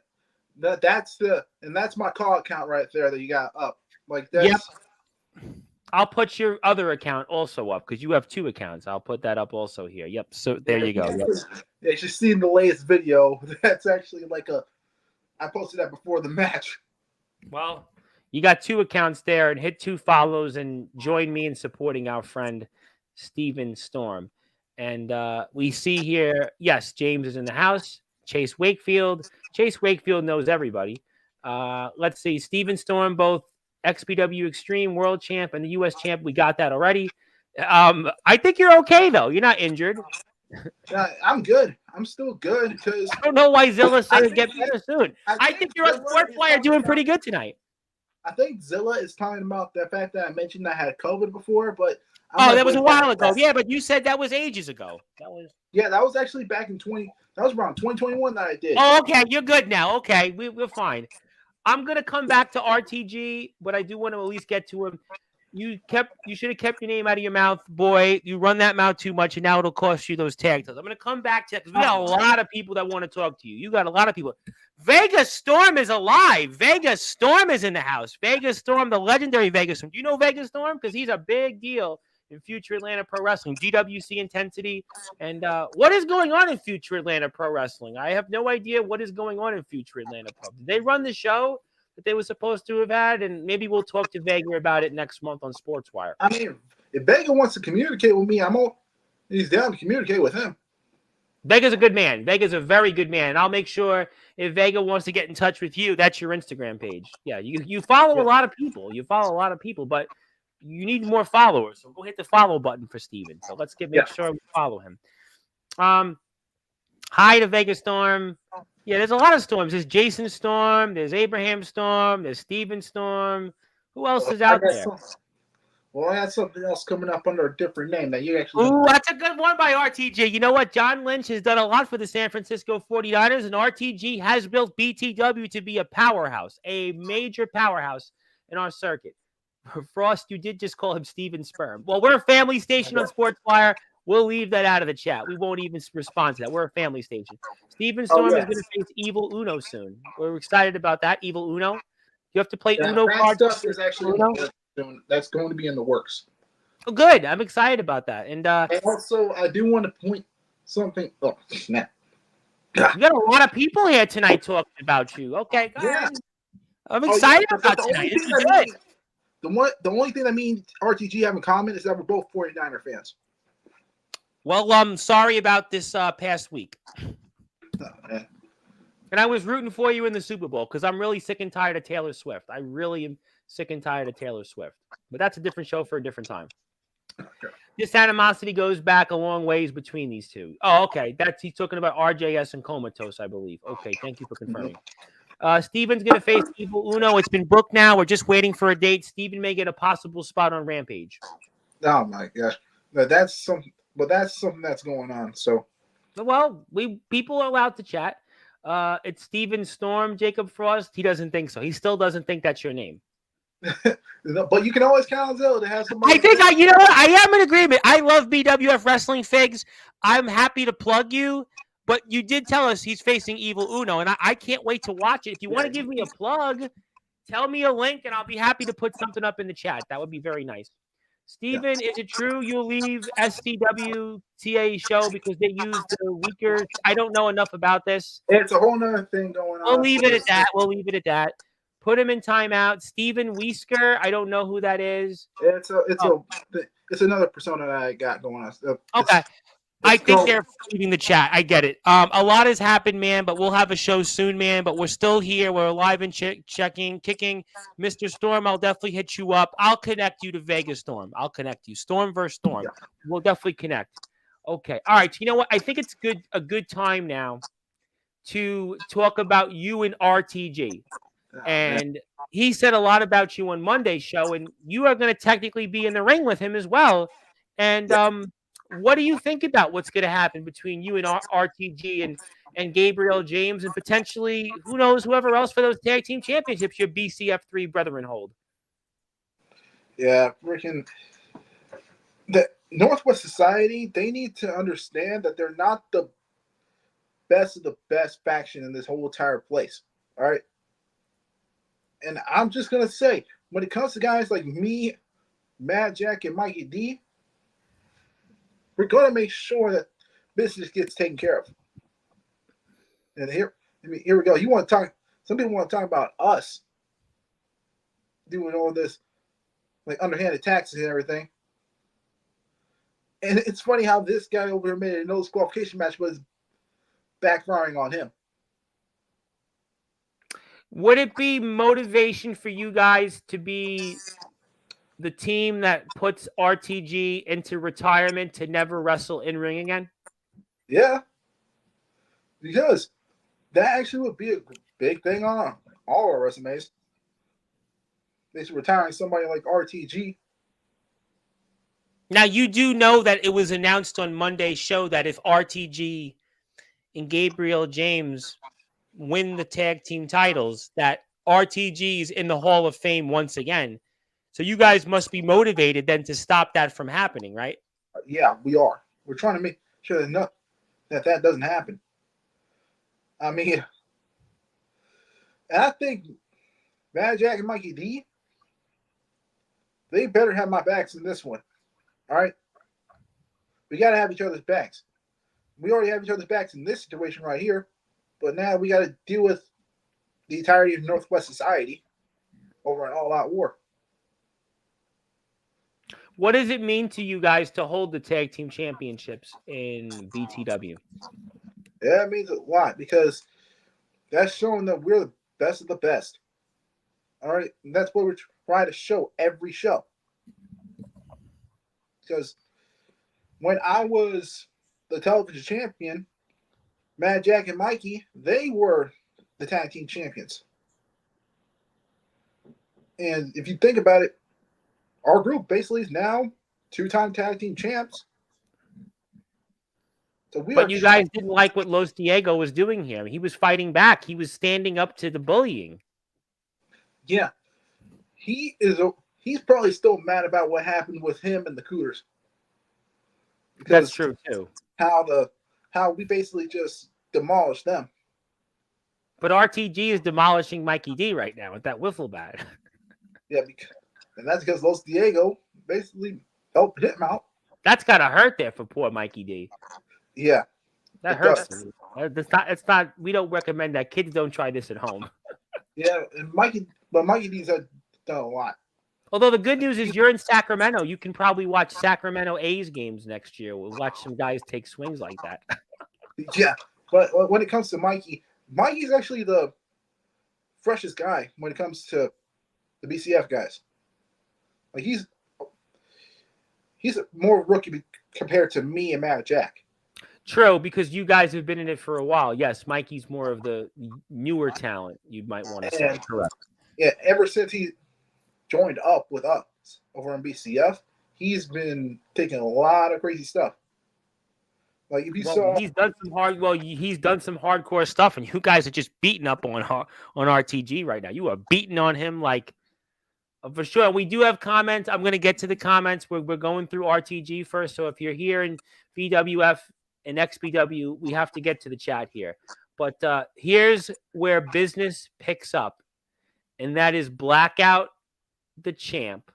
that's my call account right there that you got up. Like that's. Yep. I'll put your other account also up because you have 2 accounts. I'll put that up also here. Yep. So there you go. Yep. Yeah, you should see in the latest video. That's actually I posted that before the match. Well, you got 2 accounts there, and hit 2 follows and join me in supporting our friend Steven Storm. And we see here, yes, James is in the house. Chase Wakefield. Chase Wakefield knows everybody. Let's see. Steven Storm, both XPW Extreme World Champ and the U.S. Champ. We got that already. I think you're okay, though. You're not injured. I'm good. I'm still good. Because I don't know why Zilla said get better soon. I think you're on Sportswire doing pretty good tonight. I think Zilla is talking about the fact that I mentioned I had COVID before, but that was a while ago. Yeah, but you said that was ages ago. That was actually back in that was around 2021 that I did. Oh, okay. You're good now. Okay, we're fine. I'm gonna come back to RTG, but I do want to at least get to him. You should have kept your name out of your mouth, boy. You run that mouth too much, and now it'll cost you those tag titles. I'm gonna come back to that because we got a lot of people that want to talk to you. You got a lot of people. Vegas Storm is alive. Vegas Storm is in the house. Vegas Storm, the legendary Vegas Storm. Do you know Vegas Storm? Because he's a big deal in Future Atlanta Pro Wrestling, GWC Intensity. And what is going on in Future Atlanta Pro Wrestling? I have no idea what is going on in Future Atlanta Pro. Did they run the show? that they were supposed to have had, and maybe we'll talk to Vega about it next month on Sportswire. I mean, if Vega wants to communicate with me, he's down to communicate with him. Vega's a good man. Vega's a very good man. I'll make sure if Vega wants to get in touch with you, that's your Instagram page. Yeah, you follow a lot of people. You follow a lot of people, but you need more followers. So go hit the follow button for Steven. So let's make sure we follow him. Hi to Vegas Storm. Yeah, there's a lot of storms. There's Jason Storm. There's Abraham Storm. There's Steven Storm. Who else is out there? Well, I had something else coming up under a different name that you actually. Ooh, that's a good one by RTG. You know what? John Lynch has done a lot for the San Francisco 49ers, and RTG has built BTW to be a powerhouse, a major powerhouse in our circuit. Frost, you did just call him Steven Sperm. Well, we're a family station on Sportswire. We'll leave that out of the chat. We won't even respond to that. We're a family station. Steven Storm is going to face Evil Uno soon. We're excited about that. Evil Uno. You have to play Uno cards. Stuff is actually that's going to be in the works. Oh, good. I'm excited about that. And also, I do want to point something. Oh, snap. You got a lot of people here tonight talking about you. Okay, go ahead. I'm excited about tonight. This is good. The only thing that means RTG have in common is that we're both 49er fans. Well, I'm sorry about this past week. And I was rooting for you in the Super Bowl because I'm really sick and tired of Taylor Swift. I really am sick and tired of Taylor Swift. But that's a different show for a different time. Okay. This animosity goes back a long ways between these two. Oh, okay. He's talking about RJS and Comatose, I believe. Okay, thank you for confirming. Steven's going to face Evil Uno. It's been booked now. We're just waiting for a date. Steven may get a possible spot on Rampage. Oh, my gosh. That's something that's going on. So, well, people are allowed to chat. It's Steven Storm, Jacob Frost. He doesn't think so. He still doesn't think that's your name. But you can always count on Zilla to have somebody. I think you know what? I am in agreement. I love BWF Wrestling Figs. I'm happy to plug you, but you did tell us he's facing Evil Uno, and I can't wait to watch it. If you want to give me a plug, tell me a link, and I'll be happy to put something up in the chat. That would be very nice. Steven, is it true you'll leave SCWTA show because they use the weaker? I don't know enough about this. It's a whole nother thing going on. We'll leave it at that. Put him in timeout. Steven Wiesker, I don't know who that is. It's another persona that I got going on. Okay. I think they're feeding the chat. I get it. A lot has happened, man, but we'll have a show soon, man. But we're still here. We're alive and kicking. Mr. Storm, I'll definitely hit you up. I'll connect you to Vegas Storm. I'll connect you. Storm versus Storm. Yeah. We'll definitely connect. Okay. All right. You know what? I think it's a good time now to talk about you and RTG. And he said a lot about you on Monday's show, and you are going to technically be in the ring with him as well. And what do you think about what's going to happen between you and RTG and Gabriel James and potentially, who knows, whoever else for those tag team championships your BCF3 brethren hold? Yeah, freaking the Northwest Society, they need to understand that they're not the best of the best faction in this whole entire place. All right. And I'm just going to say, when it comes to guys like me, Mad Jack, and Mikey D, we're going to make sure that business gets taken care of. And here we go. You want to talk? Some people want to talk about us doing all this, like underhanded taxes and everything. And it's funny how this guy over here made a no disqualification match was backfiring on him. Would it be motivation for you guys to be the team that puts RTG into retirement to never wrestle in ring again? Yeah, because that actually would be a big thing on all our resumes. They should retiring somebody like RTG. Now, you do know that it was announced on Monday's show that if RTG and Gabriel James win the tag team titles, that RTG is in the Hall of Fame once again. So you guys must be motivated then to stop that from happening, right? Yeah, we are. We're trying to make sure that doesn't happen. I mean, and I think Mad Jack and Mikey D, they better have my backs in this one. All right? We got to have each other's backs. We already have each other's backs in this situation right here, but now we got to deal with the entirety of Northwest Society over an all-out war. What does it mean to you guys to hold the tag team championships in BTW? Yeah, it means a lot because that's showing that we're the best of the best. All right, and that's what we're trying to show every show. Because when I was the television champion, Mad Jack and Mikey, they were the tag team champions. And if you think about it, our group basically is now 2-time tag team champs. So But you guys didn't like what Los Diego was doing here. He was fighting back. He was standing up to the bullying. Yeah. He's probably still mad about what happened with him and the Cooters. That's true too. How we basically just demolished them. But RTG is demolishing Mikey D right now with that wiffle bat. Yeah, and that's because Los Diego basically helped him out. That's gotta hurt there for poor Mikey D. Yeah, that hurts. It's not. We don't recommend that. Kids don't try this at home. Yeah, and Mikey D's done a lot. Although the good news is you're in Sacramento. You can probably watch Sacramento A's games next year. We'll watch some guys take swings like that. Yeah, but when it comes to Mikey's actually the freshest guy when it comes to the BCF guys. Like he's more rookie compared to me and Mad Jack. True, because you guys have been in it for a while. Yes, Mikey's more of the newer talent, you might want to say. Correct. Yeah, ever since he joined up with us over on BCF, he's been taking a lot of crazy stuff. Like if you saw, he's done some hardcore stuff, and you guys are just beating up on RTG right now. You are beating on him like for sure. We do have comments. I'm going to get to the comments. We're going through RTG first. So if you're here in BWF and XBW, we have to get to the chat here. But here's where business picks up, and that is Blackout the champ.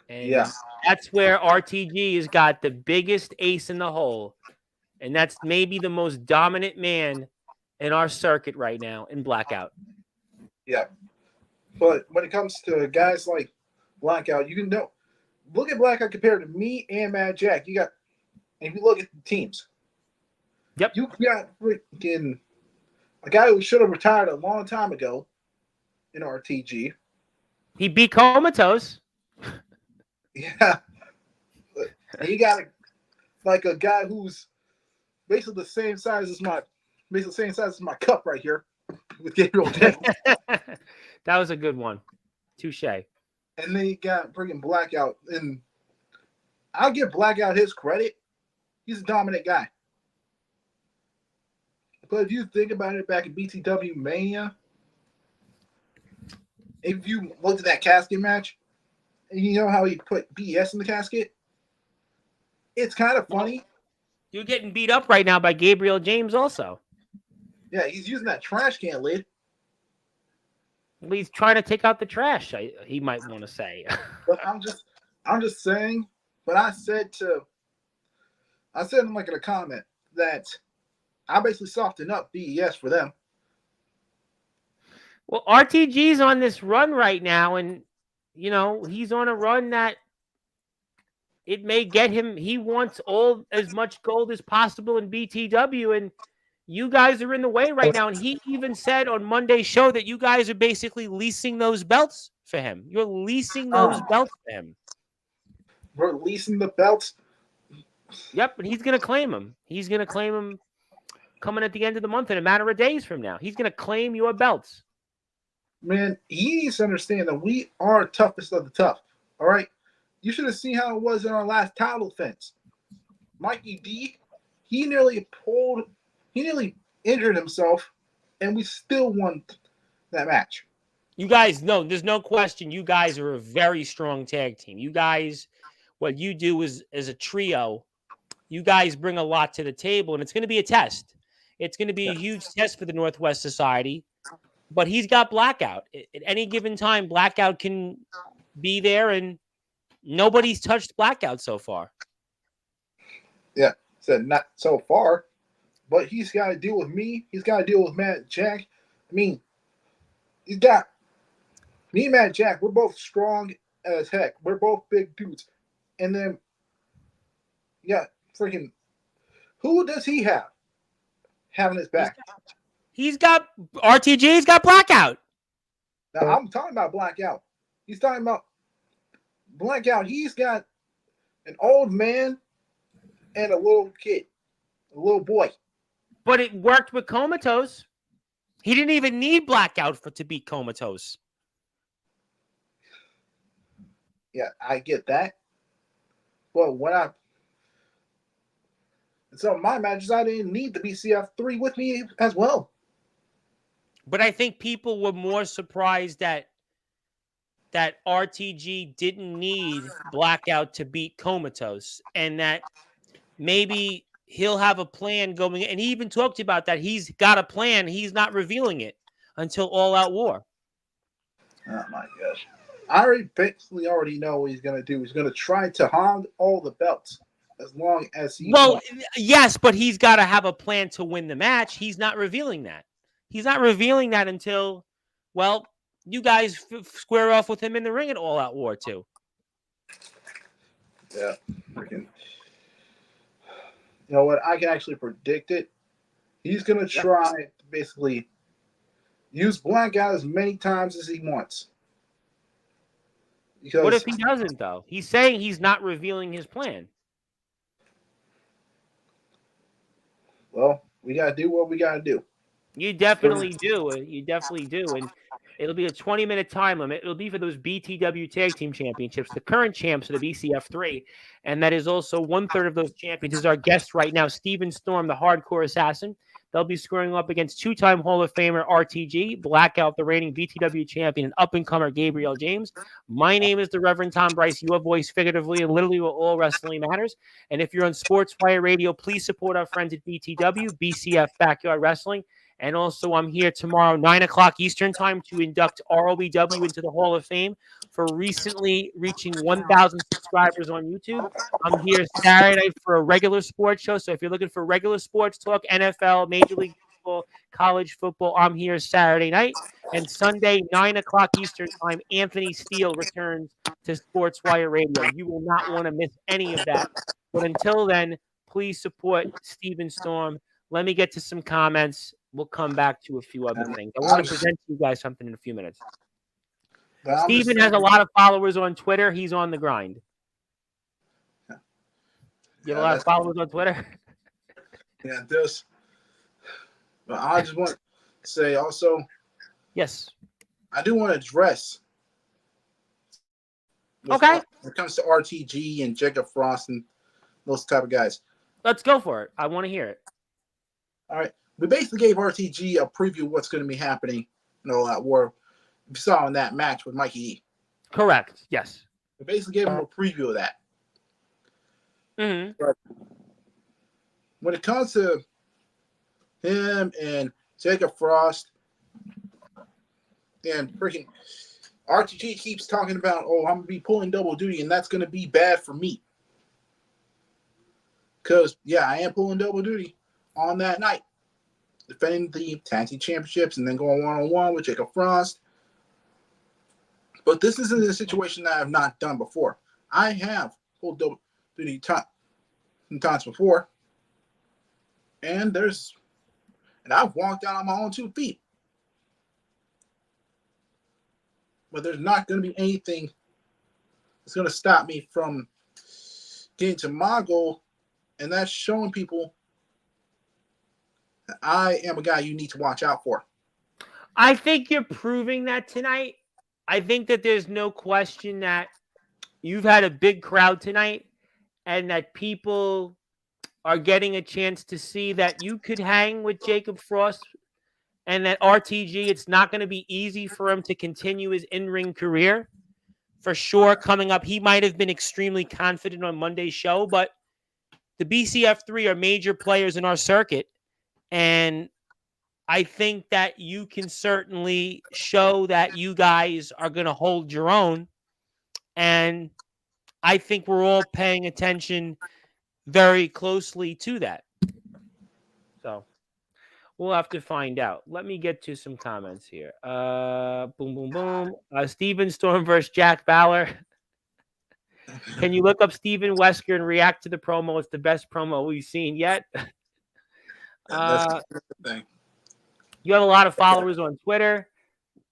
And that's where RTG has got the biggest ace in the hole. And that's maybe the most dominant man in our circuit right now in Blackout. Yeah. But when it comes to guys like Blackout, you can look at Blackout compared to me and Mad Jack. If you look at the teams. Yep. You got freaking a guy who should have retired a long time ago in RTG. He beat Comatose. Yeah. You got a guy who's basically the same size as my cup right here with Gabriel James. That was a good one. Touche. And then you got freaking Blackout. And I'll give Blackout his credit. He's a dominant guy. But if you think about it back in BTW Mania, if you looked at that casket match, and you know how he put BS in the casket, it's kind of funny. You're getting beat up right now by Gabriel James also. Yeah, he's using that trash can lid. He's trying to take out the trash, he might want to say. But I'm just saying, but I said in like in a comment that I basically softened up BES for them. Well, RTG's on this run right now, and he's on a run that it may get him. He wants as much gold as possible in BTW, and you guys are in the way right now. And he even said on Monday's show that you guys are basically leasing those belts for him. You're leasing those belts for him. We're leasing the belts. Yep, and he's going to claim them. He's going to claim them coming at the end of the month in a matter of days from now. He's going to claim your belts. Man, he needs to understand that we are toughest of the tough. All right? You should have seen how it was in our last title defense. Mikey D, he nearly injured himself, and we still won that match. You guys, there's no question. You guys are a very strong tag team. You guys, what you do is as a trio, you guys bring a lot to the table, and it's going to be a test. It's going to be a huge test for the Northwest Society, but he's got Blackout. At any given time, Blackout can be there, and nobody's touched Blackout so far. Yeah, said not so far, but he's got to deal with me. He's got to deal with Matt Jack. I mean, He's got me and Matt Jack. We're both strong as heck. We're both big dudes. And then, yeah, freaking, who does he have having his back? He's got RTG. He's got Blackout. Now, I'm talking about Blackout. He's talking about Blackout. He's got an old man and a little kid, a little boy. But it worked with Comatose. He didn't even need Blackout to beat Comatose. Yeah, I get that. But so my matches, I didn't need the BCF3 with me as well. But I think people were more surprised that RTG didn't need Blackout to beat Comatose, and that maybe he'll have a plan going. And he even talked about that. He's got a plan. He's not revealing it until All Out War. Oh my gosh. I basically already know what he's going to do. He's going to try to hog all the belts as long as he wants. Yes, but he's got to have a plan to win the match. He's not revealing that. He's not revealing that until, well, you guys square off with him in the ring at All Out War 2. Yeah. Freaking. You know what? I can actually predict it. He's going to try to basically use Blackout as many times as he wants. What if he doesn't, though? He's saying he's not revealing his plan. Well, we got to do what we got to do. You definitely do. You definitely do. And it'll be a 20-minute time limit. It'll be for those BTW Tag Team Championships, the current champs of the BCF3. And that is also 1/3 of those champions is our guest right now, Steven Storm, the Hardcore Assassin. They'll be squaring up against two-time Hall of Famer RTG, Blackout, the reigning BTW champion, and up-and-comer Gabriel James. My name is the Reverend Tom Bryce, your voice figuratively and literally where all wrestling matters. And if you're on Sportswire Radio, please support our friends at BTW, BCF Backyard Wrestling. And also, I'm here tomorrow, 9 o'clock Eastern time, to induct ROBW into the Hall of Fame for recently reaching 1,000 subscribers on YouTube. I'm here Saturday for a regular sports show. So if you're looking for regular sports talk, NFL, Major League Baseball, college football, I'm here Saturday night. And Sunday, 9 o'clock Eastern time, Anthony Steele returns to Sportswire Radio. You will not want to miss any of that. But until then, please support Steven Storm. Let me get to some comments. We'll come back to a few other things. I want to present to you guys something in a few minutes. Steven has a lot of followers on Twitter. He's on the grind. You have a lot of followers on Twitter? Yeah, it does. But I just want to say also, yes, I do want to address. Okay. When it comes to RTG and Jacob Frost and those type of guys. Let's go for it. I want to hear it. All right. We basically gave RTG a preview of what's going to be happening in All Out War. You saw in that match with Mikey E. Correct. Yes. We basically gave him a preview of that. Mm-hmm. But when it comes to him and Jacob Frost and freaking RTG keeps talking about, oh, I'm going to be pulling double duty and that's going to be bad for me. Because, yeah, I am pulling double duty on that night. Defending the tag team championships and then going one-on-one with Jacob Frost. But this isn't a situation that I have not done before. I have pulled double duty times before. And I've walked out on my own 2 feet. But there's not going to be anything that's going to stop me from getting to my goal, and that's showing people I am a guy you need to watch out for. I think you're proving that tonight. I think that there's no question that you've had a big crowd tonight and that people are getting a chance to see that you could hang with Jacob Frost and that RTG, it's not going to be easy for him to continue his in-ring career. For sure, coming up, he might have been extremely confident on Monday's show, but the BCF3 are major players in our circuit. And I think that you can certainly show that you guys are going to hold your own. And I think we're all paying attention very closely to that. So We'll have to find out. Let me get to some comments here. Boom, boom, boom. Steven Storm versus Jack Bauer. Can you look up Steven Wesker and react to the promo? It's the best promo we've seen yet. That's the thing. You have a lot of followers on Twitter.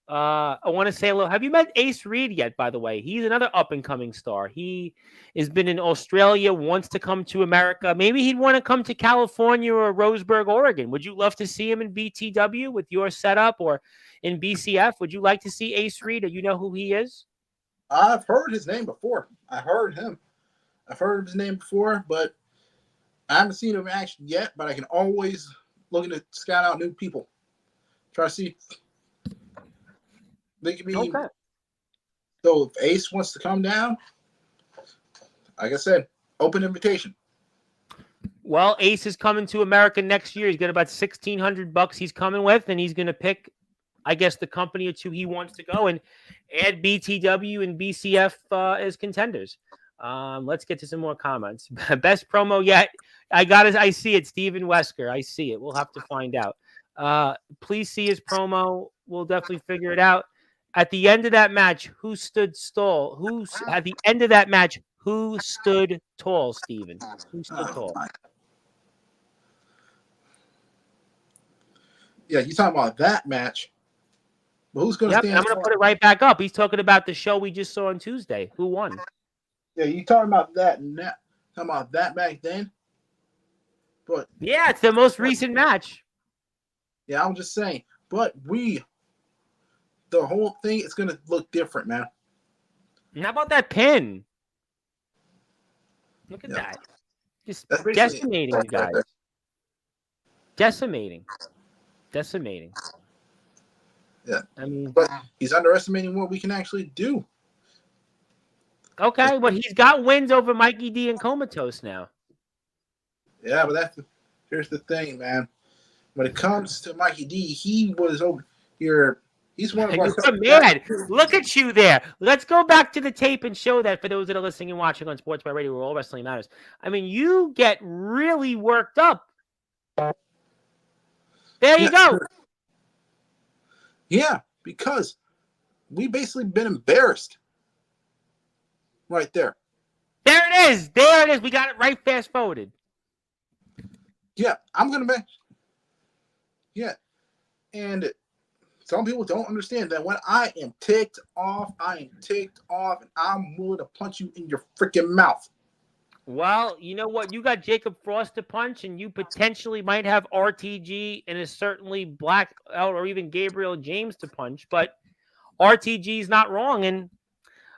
I want to say hello. Have you met Ace Reed yet, by the way? He's another up-and-coming star. He has been in Australia, wants to come to America. Maybe he'd want to come to California or Roseburg, Oregon. Would you love to see him in BTW with your setup or in BCF? Would you like to see Ace Reed? Do you know who he is? I've heard his name before. I've heard his name before, but I haven't seen him in action yet. But I can always look to scout out new people. Try to see. They could be. Okay. So if Ace wants to come down, like I said, open invitation. Well, Ace is coming to America next year. He's got about $1,600 he's coming with, and he's going to pick, I guess, the company or two he wants to go and add BTW and BCF as contenders. Let's get to some more comments. Best promo yet. I see it. Steven Wesker. I see it. We'll have to find out. Please see his promo. We'll definitely figure it out. At the end of that match, who stood tall? At the end of that match, who stood tall, Steven? Who stood tall? Yeah, you're talking about that match. But who's going to stand? I'm going to put it right back up. He's talking about the show we just saw on Tuesday. Who won? Yeah, you talking about that talking about that back then. But yeah, it's the most recent match. Yeah, I'm just saying. But the whole thing is going to look different, man. And how about that pin? Look at that. Just decimating you guys. Decimating. Yeah. I mean, but he's underestimating what we can actually do. Okay, but he's got wins over Mikey D and Comatose now. Yeah, but here's the thing, man. When it comes to Mikey D, he was over here. He's one of our mad. Look at you there. Let's go back to the tape and show that for those that are listening and watching on Sportswire Radio, where all wrestling matters. I mean, you get really worked up. There you go. Yeah, because we basically been embarrassed. Right there. There it is. There it is. We got it right fast forwarded. Yeah, I'm going to be. Yeah. And some people don't understand that when I am ticked off, and I'm willing to punch you in your freaking mouth. Well, you know what? You got Jacob Frost to punch, and you potentially might have RTG and is certainly Black Out or even Gabriel James to punch, but RTG is not wrong, and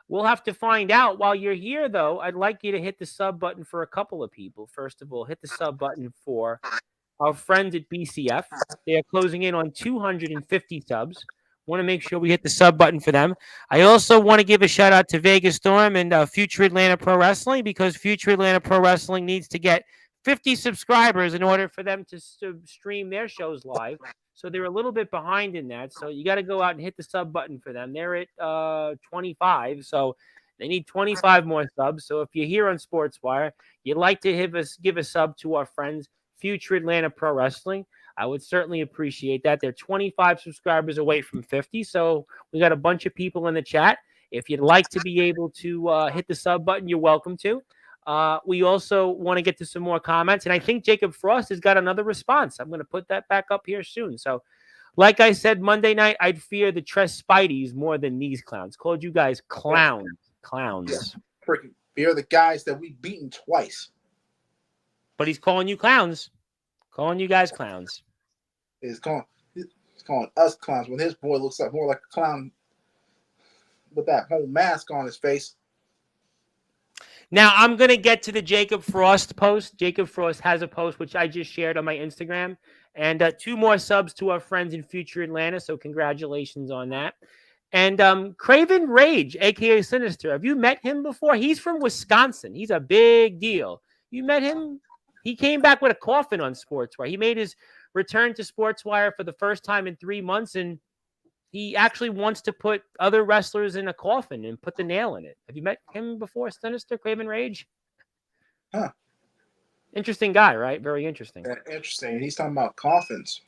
we'll have to find out. While you're here, though, I'd like you to hit the sub button for a couple of people. First of all, hit the sub button for our friends at BCF. They are closing in on 250 subs. Want to make sure we hit the sub button for them. I also want to give a shout out to Vegas Storm and Future Atlanta Pro Wrestling, because Future Atlanta Pro Wrestling needs to get 50 subscribers in order for them to stream their shows live. So they're a little bit behind in that. So you got to go out and hit the sub button for them. They're at 25. So they need 25 more subs. So if you're here on Sportswire, you'd like to give a sub to our friends, Future Atlanta Pro Wrestling, I would certainly appreciate that. They're 25 subscribers away from 50. So we got a bunch of people in the chat. If you'd like to be able to hit the sub button, you're welcome to. We also want to get to some more comments. And I think Jacob Frost has got another response. I'm going to put that back up here soon. So like I said, Monday night, I'd fear the Tres Spideys more than these clowns. Called you guys clowns. Yeah, freaking fear the guys that we've beaten twice. But he's calling you clowns. Calling you guys clowns. He's calling us clowns when his boy looks like more like a clown with that whole mask on his face. Now, I'm going to get to the Jacob Frost post. Jacob Frost has a post, which I just shared on my Instagram. And 2 more subs to our friends in Future Atlanta. So congratulations on that. And Craven Rage, a.k.a. Sinister. Have you met him before? He's from Wisconsin. He's a big deal. You met him? He came back with a coffin on Sportswire. He made his return to Sportswire for the first time in 3 months, and he actually wants to put other wrestlers in a coffin and put the nail in it. Have you met him before, Sinister, Craven Rage? Huh. Interesting guy, right? Very interesting. Interesting. He's talking about coffins.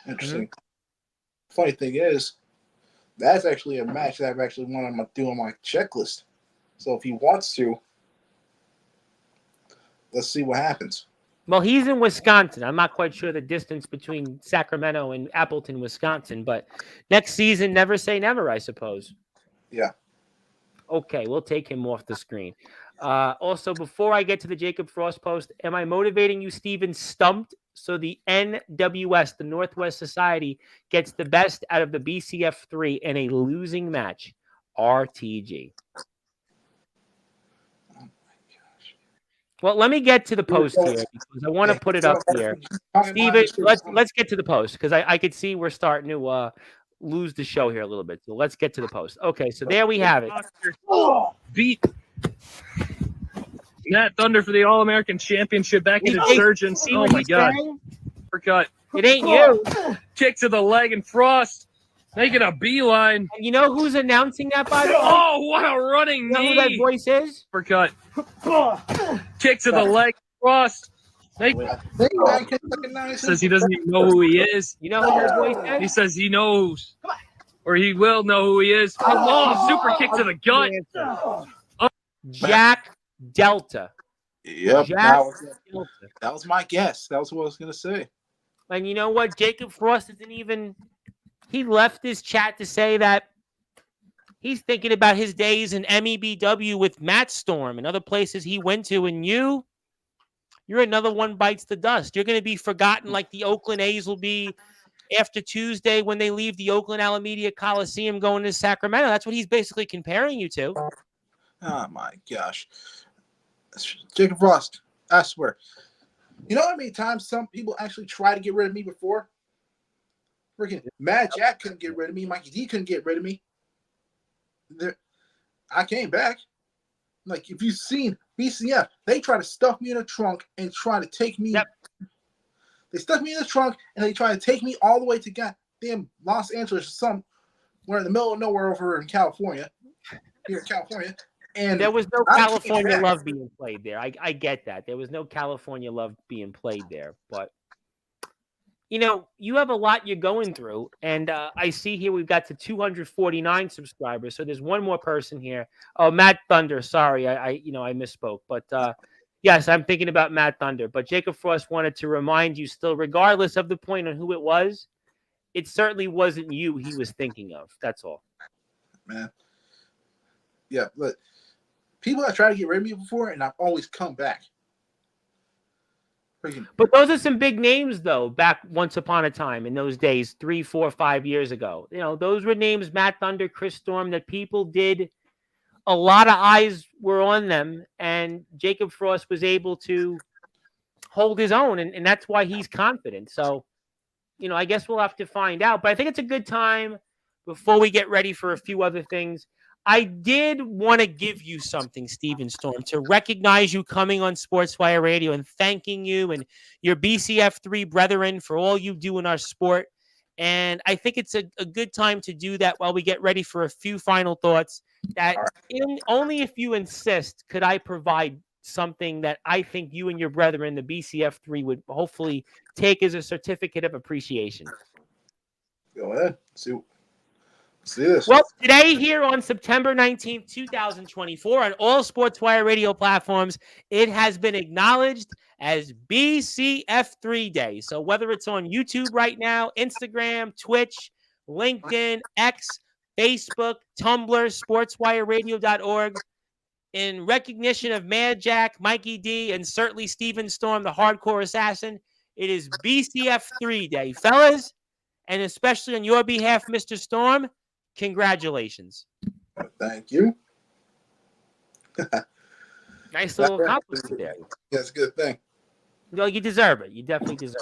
Interesting. Funny thing is, that's actually a match that I've actually wanted to do on my checklist. So if he wants to, let's see what happens. Well, he's in Wisconsin. I'm not quite sure the distance between Sacramento and Appleton, Wisconsin, but next season, never say never, I suppose. Yeah. Okay, we'll take him off the screen. Also, before I get to the Jacob Frost post, am I motivating you, Steven, stumped? So the NWS, the Northwest Society, gets the best out of the BCF3 in a losing match. RTG. Well, let me get to the post here because I want to put it up here. Steven, let's get to the post because I could see we're starting to lose the show here a little bit. So let's get to the post. Okay, so there we have it. Beat Matt Thunder for the All-American Championship back in Insurgents. See Oh what my he's God. saying? Uppercut. It ain't you. Kick to the leg and Frost making a beeline. And you know who's announcing that, by the way? Oh, what a running You know who that knee. voice is? Uppercut. Kick to the leg. Frost. I think I can recognize him. Says he doesn't even know who he is. You know who that voice is? He says he knows. Or he will know who he is. Oh, super kick to the gut. Jack Delta. Yep. Jack Delta. That was my guess. That was what I was going to say. And you know what? Jacob Frost isn't even. He left his chat to say that he's thinking about his days in MEBW with Matt Storm and other places he went to. And you're another one bites the dust. You're going to be forgotten like the Oakland A's will be after Tuesday when they leave the Oakland Alameda Coliseum going to Sacramento. That's what he's basically comparing you to. Oh, my gosh. Jacob Frost, I swear. You know how many times some people actually try to get rid of me before? Freaking Mad Jack couldn't get rid of me. Mikey D couldn't get rid of me. I came back. Like, if you've seen BCF, they try to stuff me in a trunk and try to take me. Yep. They stuck me in the trunk and they try to take me all the way to goddamn Los Angeles or somewhere in the middle of nowhere over in California. Here in California. And there was no California love being played there. I get that. There was no California love being played there. But, you know, you have a lot you're going through. And I see here we've got to 249 subscribers. So there's one more person here. Oh, Matt Thunder. Sorry, I misspoke. But, yes, I'm thinking about Matt Thunder. But Jacob Frost wanted to remind you still, regardless of the point on who it was, it certainly wasn't you he was thinking of. That's all. Man. Yeah, but people have tried to get rid of me before, and I've always come back. But those are some big names, though, back once upon a time in those days, 3, 4, 5 years ago. You know, those were names, Matt Thunder, Chris Storm, that people did. A lot of eyes were on them, and Jacob Frost was able to hold his own, and that's why he's confident. So, you know, I guess we'll have to find out. But I think it's a good time before we get ready for a few other things. I did want to give you something, Steven Storm, to recognize you coming on Sportswire Radio and thanking you and your BCF3 brethren for all you do in our sport. And I think it's a good time to do that while we get ready for a few final thoughts. That only if you insist could I provide something that I think you and your brethren, the BCF3, would hopefully take as a certificate of appreciation. Go ahead. See this. Well, today here on September 19th, 2024, on all Sportswire radio platforms, it has been acknowledged as BCF3 Day. So whether it's on YouTube right now, Instagram, Twitch, LinkedIn, X, Facebook, Tumblr, sportswireradio.org, in recognition of Mad Jack, Mikey D, and certainly Steven Storm, the hardcore assassin, it is BCF3 Day. Fellas, and especially on your behalf, Mr. Storm, congratulations. Thank you. Nice little compliment there. That's a good thing. Well, you deserve it. You definitely deserve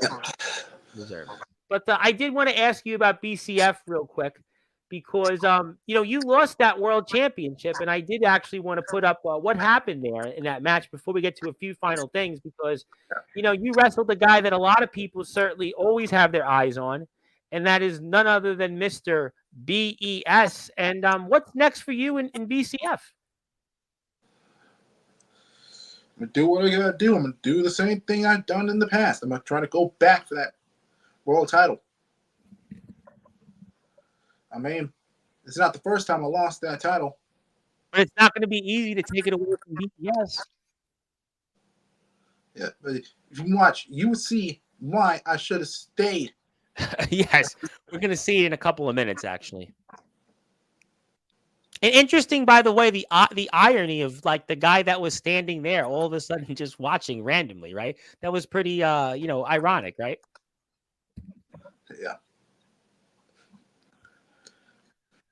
it. But I did want to ask you about BCF real quick because, you lost that world championship, and I did actually want to put up what happened there in that match before we get to a few final things because, you wrestled a guy that a lot of people certainly always have their eyes on, and that is none other than Mr. BES. And what's next for you in BCF? I'm going to do what I got to do. I'm going to do the same thing I've done in the past. I'm going to try to go back for that world title. I mean, it's not the first time I lost that title. But it's not going to be easy to take it away from BTS. Yeah, but if you watch, you will see why I should have stayed. Yes, we're going to see it in a couple of minutes, actually. And interesting, by the way, the irony of like the guy that was standing there all of a sudden just watching randomly, right? That was pretty, ironic, right? Yeah.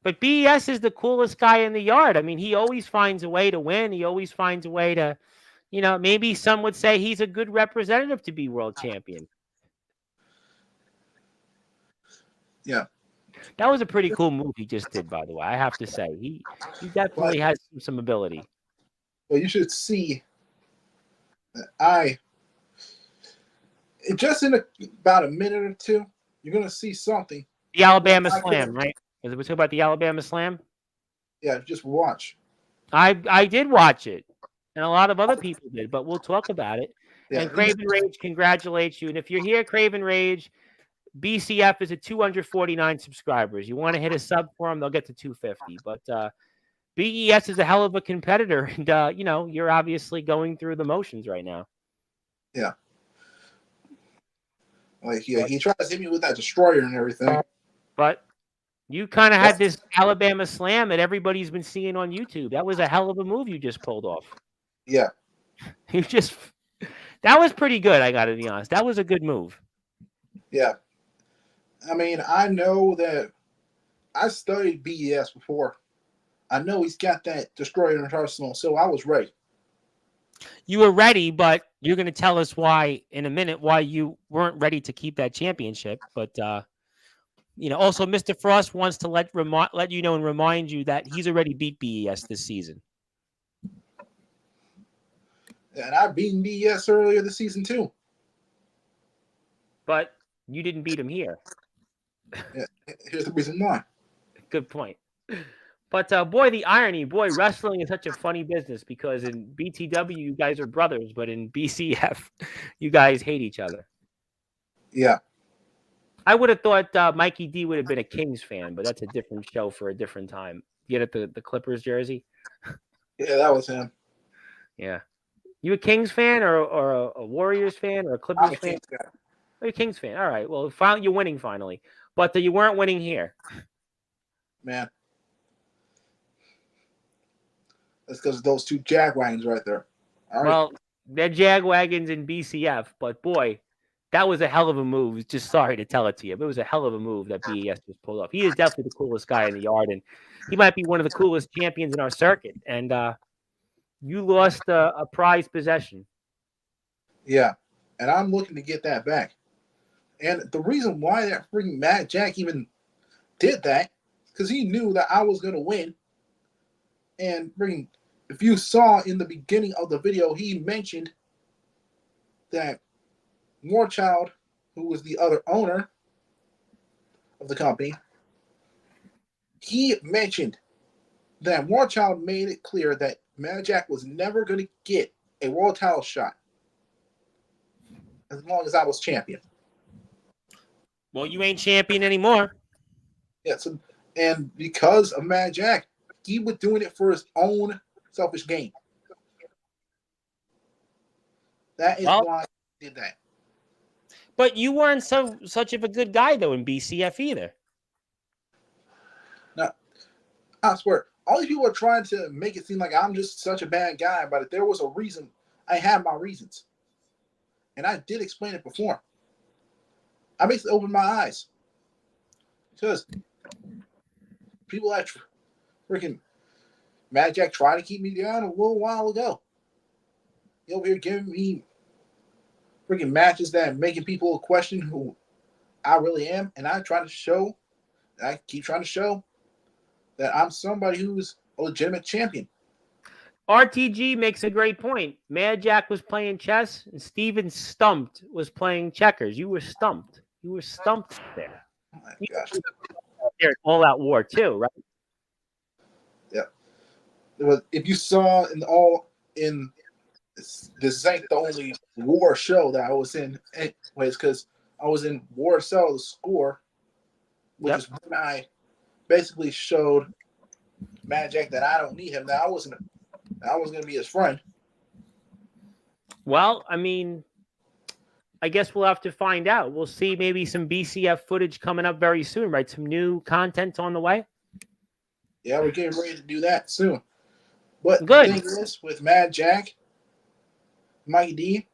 But BES is the coolest guy in the yard. I mean, he always finds a way to win. He always finds a way to, maybe some would say he's a good representative to be world champion. Yeah. That was a pretty cool move he just did, by the way. I have to say, he definitely has some ability. Well, you should see that just in about a minute or two, you're gonna see something. The Alabama Slam, right? Is it we talk about the Alabama Slam? Yeah, just watch. I did watch it, and a lot of other people did, but we'll talk about it. Yeah, and Craven Rage congratulates you. And if you're here, Craven Rage, BCF is at 249 subscribers. You want to hit a sub for them, they'll get to 250. But BES is a hell of a competitor, and you're obviously going through the motions right now. Yeah. Like he tries to hit me with that destroyer and everything. But you kind of had this Alabama Slam that everybody's been seeing on YouTube. That was a hell of a move you just pulled off. Yeah. That was pretty good, I got to be honest. That was a good move. Yeah. I mean, I know that I studied BES before. I know he's got that destroyer in his arsenal, so I was ready. You were ready, but you're going to tell us why in a minute why you weren't ready to keep that championship. But also Mr. Frost wants to let you know and remind you that he's already beat BES this season. And I beat BES earlier this season too. But you didn't beat him here. Yeah, here's the reason why. Good point. But boy, the irony, wrestling is such a funny business because in BTW you guys are brothers, but in BCF you guys hate each other. Yeah. I would have thought Mikey D would have been a Kings fan, but that's a different show for a different time. You get it, the Clippers jersey? Yeah, that was him. Yeah. You a Kings fan or a Warriors fan or a Clippers fan? Oh, you're a Kings fan. All right. Well, finally, you're winning finally. But you weren't winning here. Man. That's because of those two Jagwagons right there. All right. Well, they're Jagwagons in BCF, but boy, that was a hell of a move. Just sorry to tell it to you, but it was a hell of a move that BES just pulled off. He is definitely the coolest guy in the yard, and he might be one of the coolest champions in our circuit. And you lost a prized possession. Yeah, and I'm looking to get that back. And the reason why that freaking Mad Jack even did that, because he knew that I was going to win. And if you saw in the beginning of the video, he mentioned that Warchild, who was the other owner of the company, he mentioned that Warchild made it clear that Mad Jack was never going to get a world title shot as long as I was champion. Well, you ain't champion anymore. Yeah, and because of Mad Jack, he was doing it for his own selfish gain. That is why he did that. But you weren't such of a good guy, though, in BCF either. No, I swear, all these people are trying to make it seem like I'm just such a bad guy, but if there was a reason, I had my reasons. And I did explain it before. I basically opened my eyes. Because people that freaking Mad Jack tried to keep me down a little while ago. You over here giving me freaking matches that are making people question who I really am. And I keep trying to show that I'm somebody who's a legitimate champion. RTG makes a great point. Mad Jack was playing chess, and Steven Stumped was playing checkers. You were stumped. You were stumped there. Oh my gosh. There's all-out war too, right? Yeah. If you saw this ain't the only war show that I was in anyways, because I was in War Cell the Score, which is when I basically showed Mad Jack that I don't need him. That I was going to be his friend. Well, I mean, I guess we'll have to find out. We'll see maybe some BCF footage coming up very soon, right? Some new content on the way. Yeah, we're getting ready to do that soon. But Good. the thing is, with Mad Jack, Mikey D,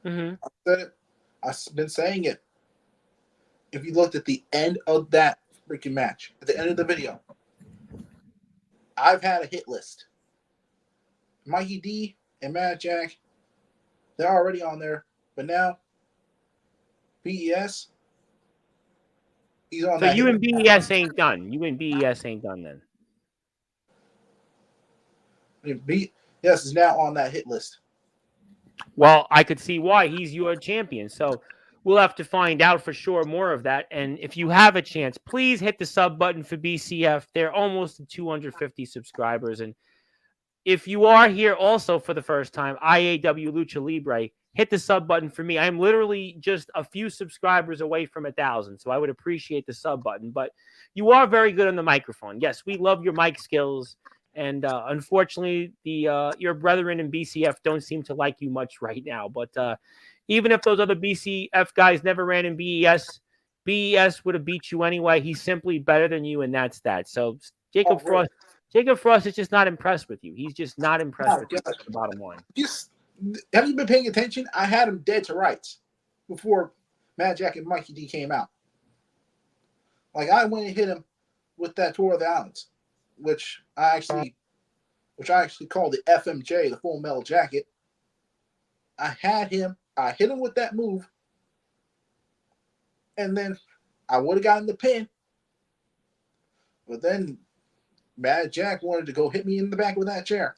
I've been saying it. If you looked at the end of that freaking match, at the end of the video, I've had a hit list. Mikey D and Mad Jack, they're already on there. But now, BES, he's on So that. you and BES ain't done. You and BES ain't done then. BES is now on that hit list. Well, I could see why. He's your champion. So we'll have to find out for sure more of that. And if you have a chance, please hit the sub button for BCF. They're almost at 250 subscribers. And if you are here also for the first time, IAW Lucha Libre, hit the sub button for me. I'm literally just a few subscribers away from 1,000. So I would appreciate the sub button. But you are very good on the microphone. Yes, we love your mic skills. And unfortunately, your brethren in BCF don't seem to like you much right now. But even if those other BCF guys never ran in BES, BES would have beat you anyway. He's simply better than you, and that's that. So Jacob Frost is just not impressed with you. He's just not impressed with you. That's the bottom line. Have you been paying attention? I had him dead to rights before Mad Jack and Mikey D came out. Like, I went and hit him with that Tour of the Islands, which I actually call the FMJ, the Full Metal Jacket. I hit him with that move, and then I would have gotten the pin. But then Mad Jack wanted to go hit me in the back with that chair.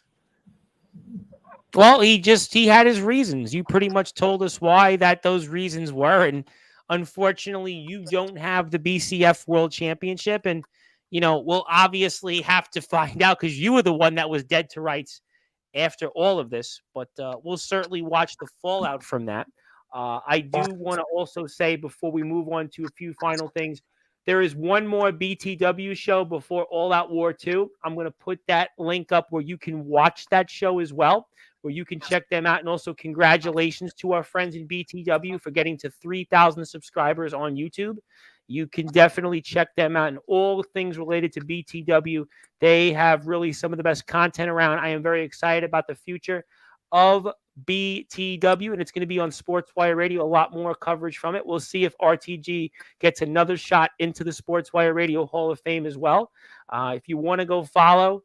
Well, he had his reasons. You pretty much told us why those reasons were, and unfortunately, you don't have the BCF World Championship, and we'll obviously have to find out because you were the one that was dead to rights after all of this. But we'll certainly watch the fallout from that. I do want to also say before we move on to a few final things, there is one more BTW show before All Out War 2. I'm going to put that link up where you can watch that show as well, where you can check them out. And also congratulations to our friends in BTW for getting to 3,000 subscribers on YouTube. You can definitely check them out and all things related to BTW. They have really some of the best content around. I am very excited about the future of BTW, and it's going to be on Sportswire Radio, a lot more coverage from it. We'll see if RTG gets another shot into the Sportswire Radio Hall of Fame as well. If you want to go follow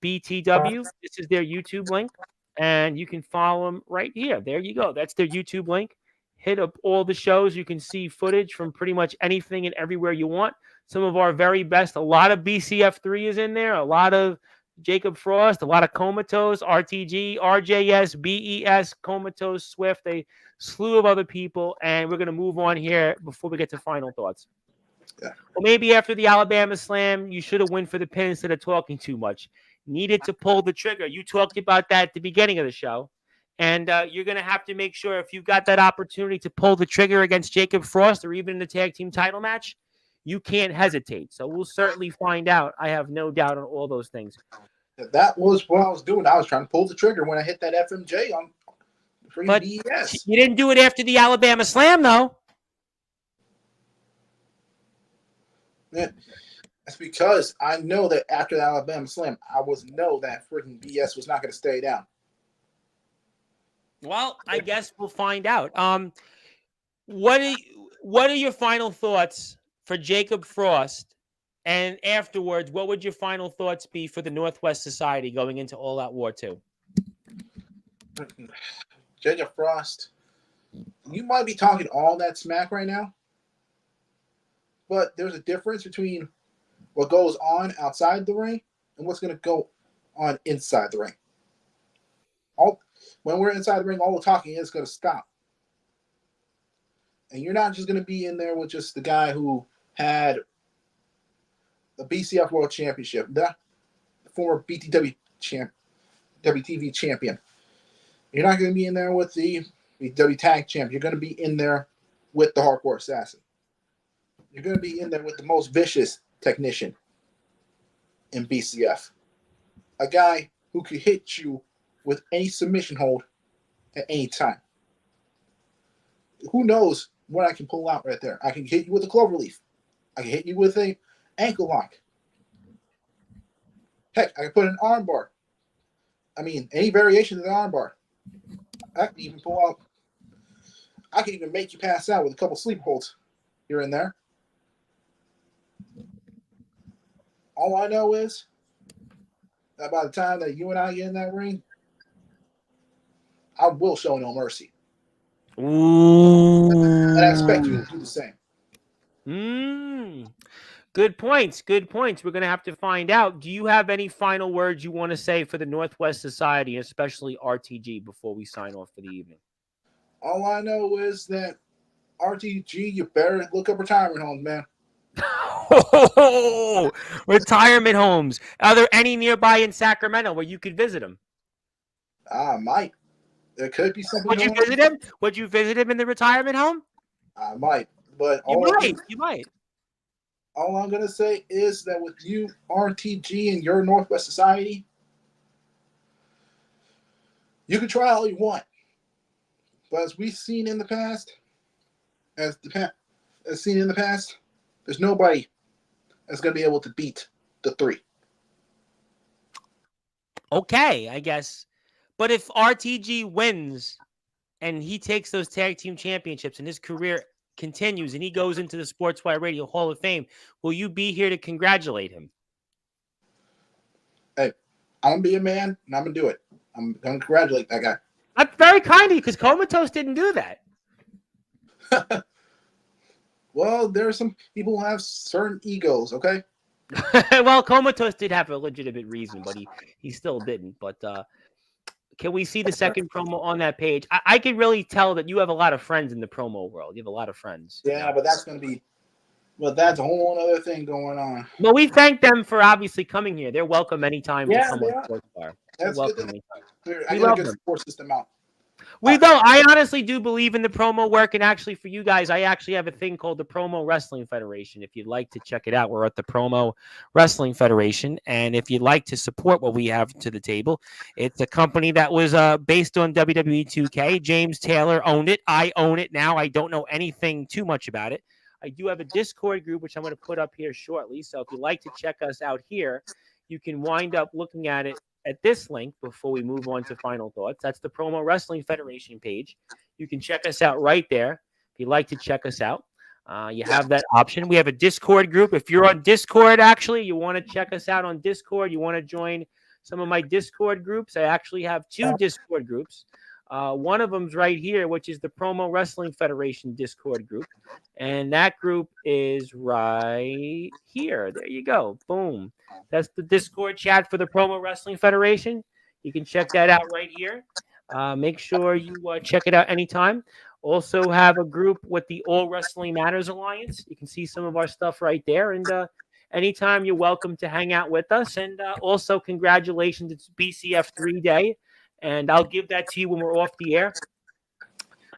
BTW, this is their YouTube link, and you can follow them right here. There you go. That's their YouTube link. Hit up all the shows. You can see footage from pretty much anything and everywhere you want. Some of our very best. A lot of BCF3 is in there. A lot of Jacob Frost. A lot of Comatose, RTG, RJS, BES, Comatose, Swift. A slew of other people. And we're going to move on here before we get to final thoughts. Yeah. Well, maybe after the Alabama Slam, you should have went for the pin instead of talking too much. Needed to pull the trigger. You talked about that at the beginning of the show. And you're going to have to make sure if you've got that opportunity to pull the trigger against Jacob Frost or even in the tag team title match, you can't hesitate. So we'll certainly find out. I have no doubt on all those things. That was what I was doing. I was trying to pull the trigger when I hit that FMJ on But BES. You didn't do it after the Alabama Slam, though. Yeah. That's because I know that after the Alabama Slam, I know that freaking BS was not going to stay down. Well, I guess we'll find out. What are your final thoughts for Jacob Frost? And afterwards, what would your final thoughts be for the Northwest Society going into All Out War 2? Jacob Frost, you might be talking all that smack right now, but there's a difference between what goes on outside the ring and what's going to go on inside the ring. When we're inside the ring, all the talking is going to stop. And you're not just going to be in there with just the guy who had the BCF World Championship, the former BTW WTV champion. You're not going to be in there with the BTW Tag Champ. You're going to be in there with the Hardcore Assassin. You're going to be in there with the most vicious technician in BCF. A guy who could hit you with any submission hold at any time. Who knows what I can pull out right there? I can hit you with a cloverleaf. I can hit you with a ankle lock. Heck, I can put an arm bar. I mean, any variation of the arm bar. I can even pull out. I can even make you pass out with a couple sleep holds here and there. All I know is that by the time that you and I get in that ring, I will show no mercy. Ooh. And I expect you to do the same. Good points. Good points. We're going to have to find out. Do you have any final words you want to say for the Northwest Society, especially RTG, before we sign off for the evening? All I know is that RTG, you better look up retirement homes, man. Oh, retirement homes. Are there any nearby in Sacramento where you could visit them? I might. There could be something. Would you visit him? Would you visit him in the retirement home? I might. But you might. All I'm gonna say is that with you, RTG, and your Northwest Society, you can try all you want. But as we've seen in the past, there's nobody that's gonna be able to beat the three. Okay, I guess. But if RTG wins and he takes those tag team championships and his career continues and he goes into the Sportswire Radio Hall of Fame, will you be here to congratulate him? Hey, I'm going to be a man and I'm going to do it. I'm going to congratulate that guy. That's very kind of you because Comatose didn't do that. Well, there are some people who have certain egos, okay? Well, Comatose did have a legitimate reason, but he still didn't. But can we see the second promo on that page? I can really tell that you have a lot of friends in the promo world. You have a lot of friends. Yeah, but that's going to be, well, that's a whole other thing going on. Well, we thank them for obviously coming here. They're welcome anytime to come on Sportswire. That's welcome. good. I got a good support system out. I honestly do believe in the promo work, and actually for you guys, I actually have a thing called the Promo Wrestling Federation. If you'd like to check it out, we're at the Promo Wrestling Federation, and if you'd like to support what we have to the table, it's a company that was based on WWE 2K. James Taylor owned it. I own it now. I don't know anything too much about it. I do have a Discord group, which I'm going to put up here shortly, so if you'd like to check us out here, you can wind up looking at it at this link before we move on to final thoughts. That's the Promo Wrestling Federation page. You can check us out right there if you'd like to check us out. You have that option. We have a Discord group. If you're on Discord, actually, you want to check us out on Discord, you want to join some of my Discord groups. I actually have 2 Discord groups. One of them's right here, which is the Promo Wrestling Federation Discord group. And that group is right here. There you go. Boom. That's the Discord chat for the Promo Wrestling Federation. You can check that out right here. Make sure you check it out anytime. Also have a group with the All Wrestling Matters Alliance. You can see some of our stuff right there. And anytime you're welcome to hang out with us. And also congratulations. It's BCF 3 Day. And I'll give that to you when we're off the air.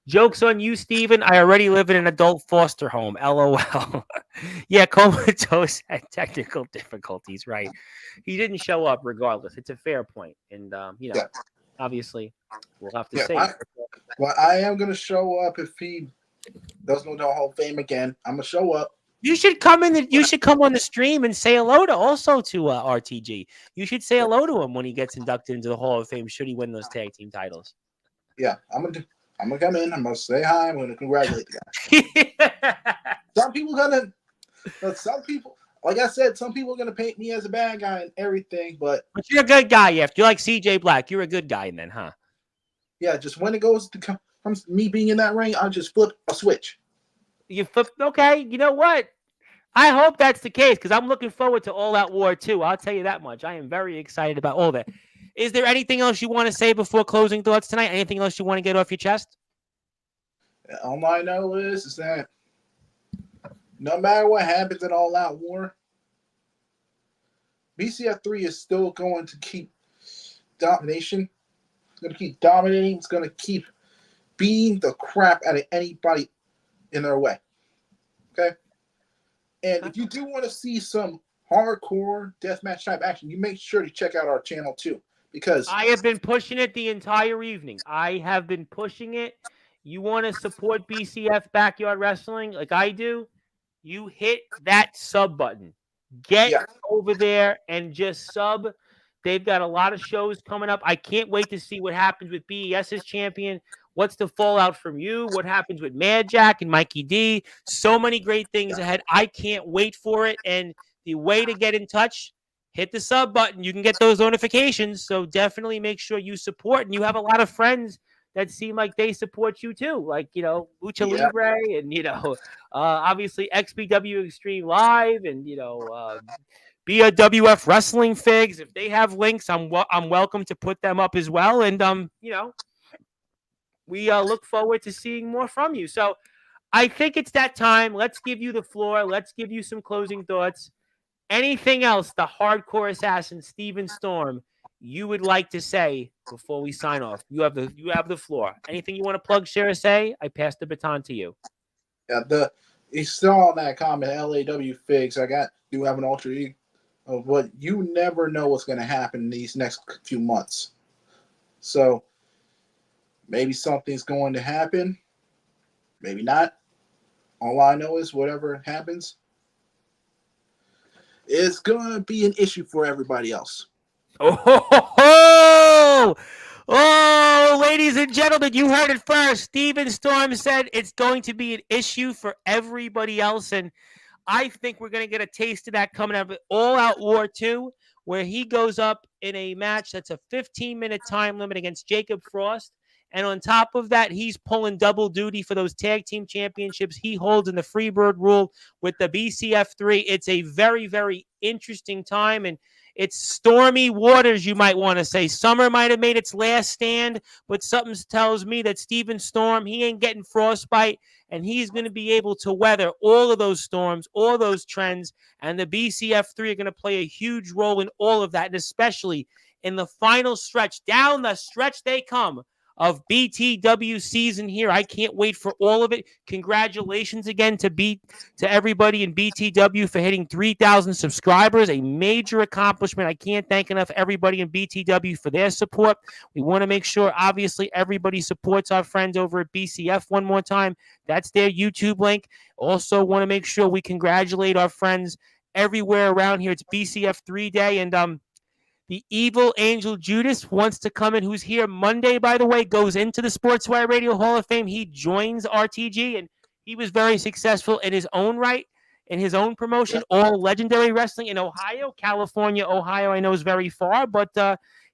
Joke's on you, Steven. I already live in an adult foster home. LOL. Yeah, Comatose had technical difficulties, right? He didn't show up regardless. It's a fair point. And, obviously, we'll have to see. Well, I am going to show up if he doesn't go to the Hall of Fame again. I'm going to show up. You should come in. You should come on the stream and say hello to RTG. You should say hello to him when he gets inducted into the Hall of Fame. Should he win those tag team titles? Yeah, I'm gonna come in. I'm gonna say hi. I'm gonna congratulate the guy. Some people, like I said, some people are gonna paint me as a bad guy and everything. But you're a good guy. If you're like CJ Black, you're a good guy then, huh? Yeah, just when it goes to comes me being in that ring, I'll just flip a switch. You flip. Okay, you know what? I hope that's the case because I'm looking forward to All Out War 2. I'll tell you that much. I am very excited about all that. Is there anything else you want to say before closing thoughts tonight? Anything else you want to get off your chest? All I know is that no matter what happens in All Out War, BCF 3 is still going to keep domination. It's going to keep dominating. It's going to keep beating the crap out of anybody in their way. Okay? And if you do want to see some hardcore deathmatch type action, you make sure to check out our channel too. Because I have been pushing it the entire evening. I have been pushing it. You want to support BCF Backyard Wrestling like I do? You hit that sub button. Get over there and just sub. They've got a lot of shows coming up. I can't wait to see what happens with BES's champion. What's the fallout from you? What happens with Mad Jack and Mikey D? So many great things ahead. I can't wait for it. And the way to get in touch, hit the sub button. You can get those notifications. So definitely make sure you support. And you have a lot of friends that seem like they support you too. Like, Lucha Libre and, obviously XPW Extreme Live and, BWF Wrestling Figs. If they have links, I'm welcome to put them up as well. And, we look forward to seeing more from you. So I think it's that time. Let's give you the floor. Let's give you some closing thoughts. Anything else, the hardcore assassin, Steven Storm, you would like to say before we sign off? You have the floor. Anything you want to plug, share, or say? I pass the baton to you. Yeah, you saw on that comment, LAW Figs. I do have an alter ego of what you never know what's going to happen in these next few months. So maybe something's going to happen, maybe not. All I know is whatever happens, it's going to be an issue for everybody else. Oh, ladies and gentlemen, you heard it first. Steven Storm said it's going to be an issue for everybody else. And I think we're going to get a taste of that coming up at All Out War 2, where he goes up in a match that's a 15-minute time limit against Jacob Frost. And on top of that, he's pulling double duty for those tag team championships he holds in the Freebird rule with the BCF3. It's a very, very interesting time, and it's stormy waters, you might want to say. Summer might have made its last stand, but something tells me that Steven Storm, he ain't getting frostbite, and he's going to be able to weather all of those storms, all those trends, and the BCF3 are going to play a huge role in all of that, and especially in the final stretch. Down the stretch they come of BTW season here. I can't wait for all of it. Congratulations again to everybody in BTW for hitting 3,000 subscribers, a major accomplishment. I can't thank enough everybody in BTW for their support. We want to make sure, obviously, everybody supports our friends over at BCF one more time. That's their YouTube link. Also want to make sure we congratulate our friends everywhere around here. It's BCF 3 Day, and the Evil Angel Judas wants to come in, who's here Monday, by the way, goes into the Sportswire Radio Hall of Fame. He joins RTG, and he was very successful in his own right, in his own promotion, All Legendary Wrestling in Ohio. California, Ohio, I know is very far, but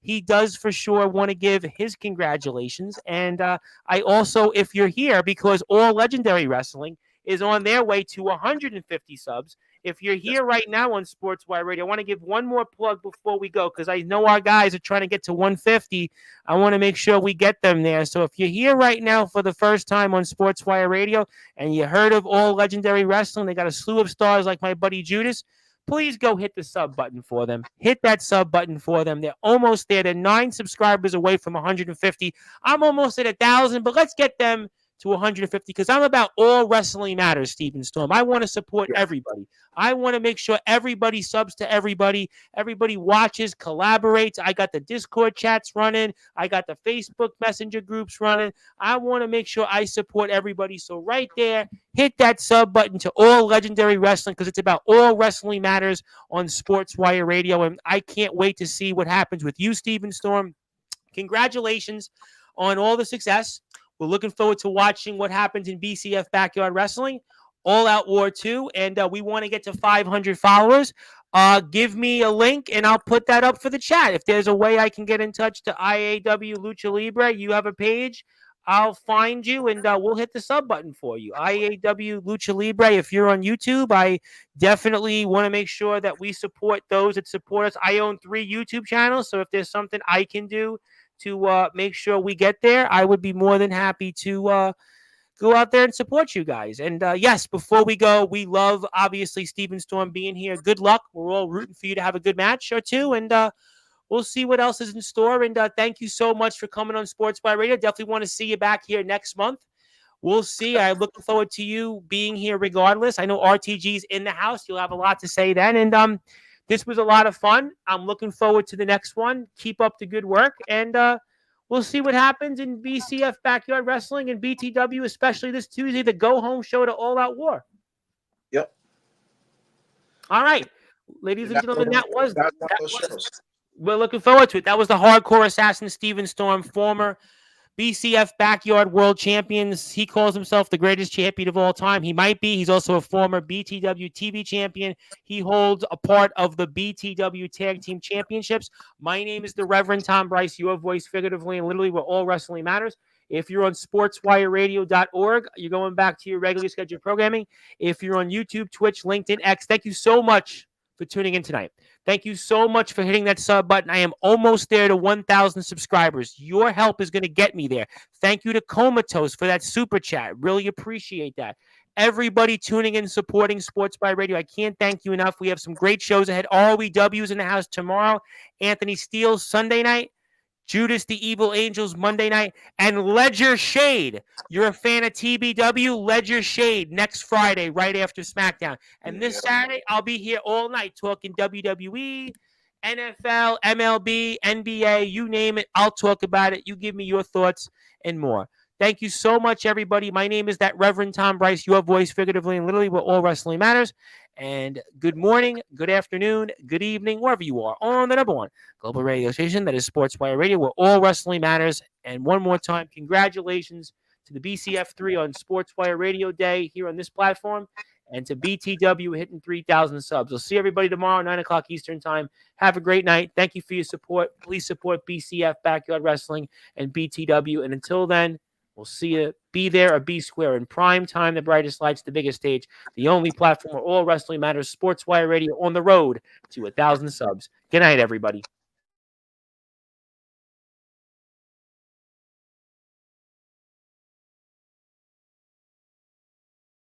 he does for sure want to give his congratulations. And I also, if you're here, because All Legendary Wrestling is on their way to 150 subs, if you're here right now on Sportswire Radio, I want to give one more plug before we go, because I know our guys are trying to get to 150. I want to make sure we get them there. So if you're here right now for the first time on Sportswire Radio and you heard of All Legendary Wrestling, they got a slew of stars like my buddy Judas, please go hit the sub button for them. Hit that sub button for them. They're almost there. They're 9 subscribers away from 150. I'm almost at 1,000, but let's get them to 150, because I'm about all wrestling matters, Steven Storm. I want to support everybody. I want to make sure everybody subs to everybody. Everybody watches, collaborates. I got the Discord chats running. I got the Facebook Messenger groups running. I want to make sure I support everybody. So right there, hit that sub button to All Legendary Wrestling, because it's about all wrestling matters on Sportswire Radio. And I can't wait to see what happens with you, Steven Storm. Congratulations on all the success. We're looking forward to watching what happens in BCF Backyard Wrestling, All Out War 2, and we want to get to 500 followers. Give me a link, and I'll put that up for the chat. If there's a way I can get in touch to IAW Lucha Libre, you have a page, I'll find you, and we'll hit the sub button for you. IAW Lucha Libre, if you're on YouTube, I definitely want to make sure that we support those that support us. I own 3 YouTube channels, so if there's something I can do to make sure we get there, I would be more than happy to go out there and support you guys. And yes, before we go, we love, obviously, Steven Storm being here. Good luck. We're all rooting for you to have a good match or two, and we'll see what else is in store. And thank you so much for coming on Sports by Radio. Definitely want to see you back here next month we'll see. I'm looking forward to you being here regardless. I know RTG's in the house. You'll have a lot to say then. And this was a lot of fun. I'm looking forward to the next one. Keep up the good work. And we'll see what happens in BCF Backyard Wrestling and BTW, especially this Tuesday, the go-home show to All Out War. Yep. All right. Ladies and gentlemen, that was shows. we're looking forward to it. That was the hardcore assassin, Steven Storm, former BCF Backyard World Champions. He calls himself the greatest champion of all time. He might be. He's also a former BTW TV champion. He holds a part of the BTW Tag Team Championships. My name is the Reverend Tom Bryce, your voice figuratively and literally where all wrestling matters. If you're on sportswireradio.org, you're going back to your regularly scheduled programming. If you're on YouTube, Twitch, LinkedIn, X, thank you so much for tuning in tonight. Thank you so much for hitting that sub button. I am almost there to 1,000 subscribers. Your help is going to get me there. Thank you to Comatose for that super chat. Really appreciate that. Everybody tuning in, supporting Sports by Radio. I can't thank you enough. We have some great shows ahead. ROEW's in the house tomorrow. Anthony Steele Sunday night. Judas the Evil Angels Monday night, and Ledger Shade. You're a fan of TBW? Ledger Shade next Friday, right after SmackDown. And this Saturday, I'll be here all night talking WWE, NFL, MLB, NBA, you name it. I'll talk about it. You give me your thoughts and more. Thank you so much, everybody. My name is that Reverend Tom Bryce, your voice figuratively and literally where all wrestling matters. And good morning, good afternoon, good evening, wherever you are on the number one global radio station that is Sportswire Radio, where all wrestling matters. And one more time, congratulations to the BCF3 on Sportswire Radio Day here on this platform, and to BTW hitting 3,000 subs. I'll see everybody tomorrow, 9 o'clock Eastern Time. Have a great night. Thank you for your support. Please support BCF Backyard Wrestling and BTW. And until then, we'll see you. Be there or be square in prime time, the brightest lights, the biggest stage, the only platform where all wrestling matters, Sportswire Radio, on the road to 1,000 subs. Good night, everybody.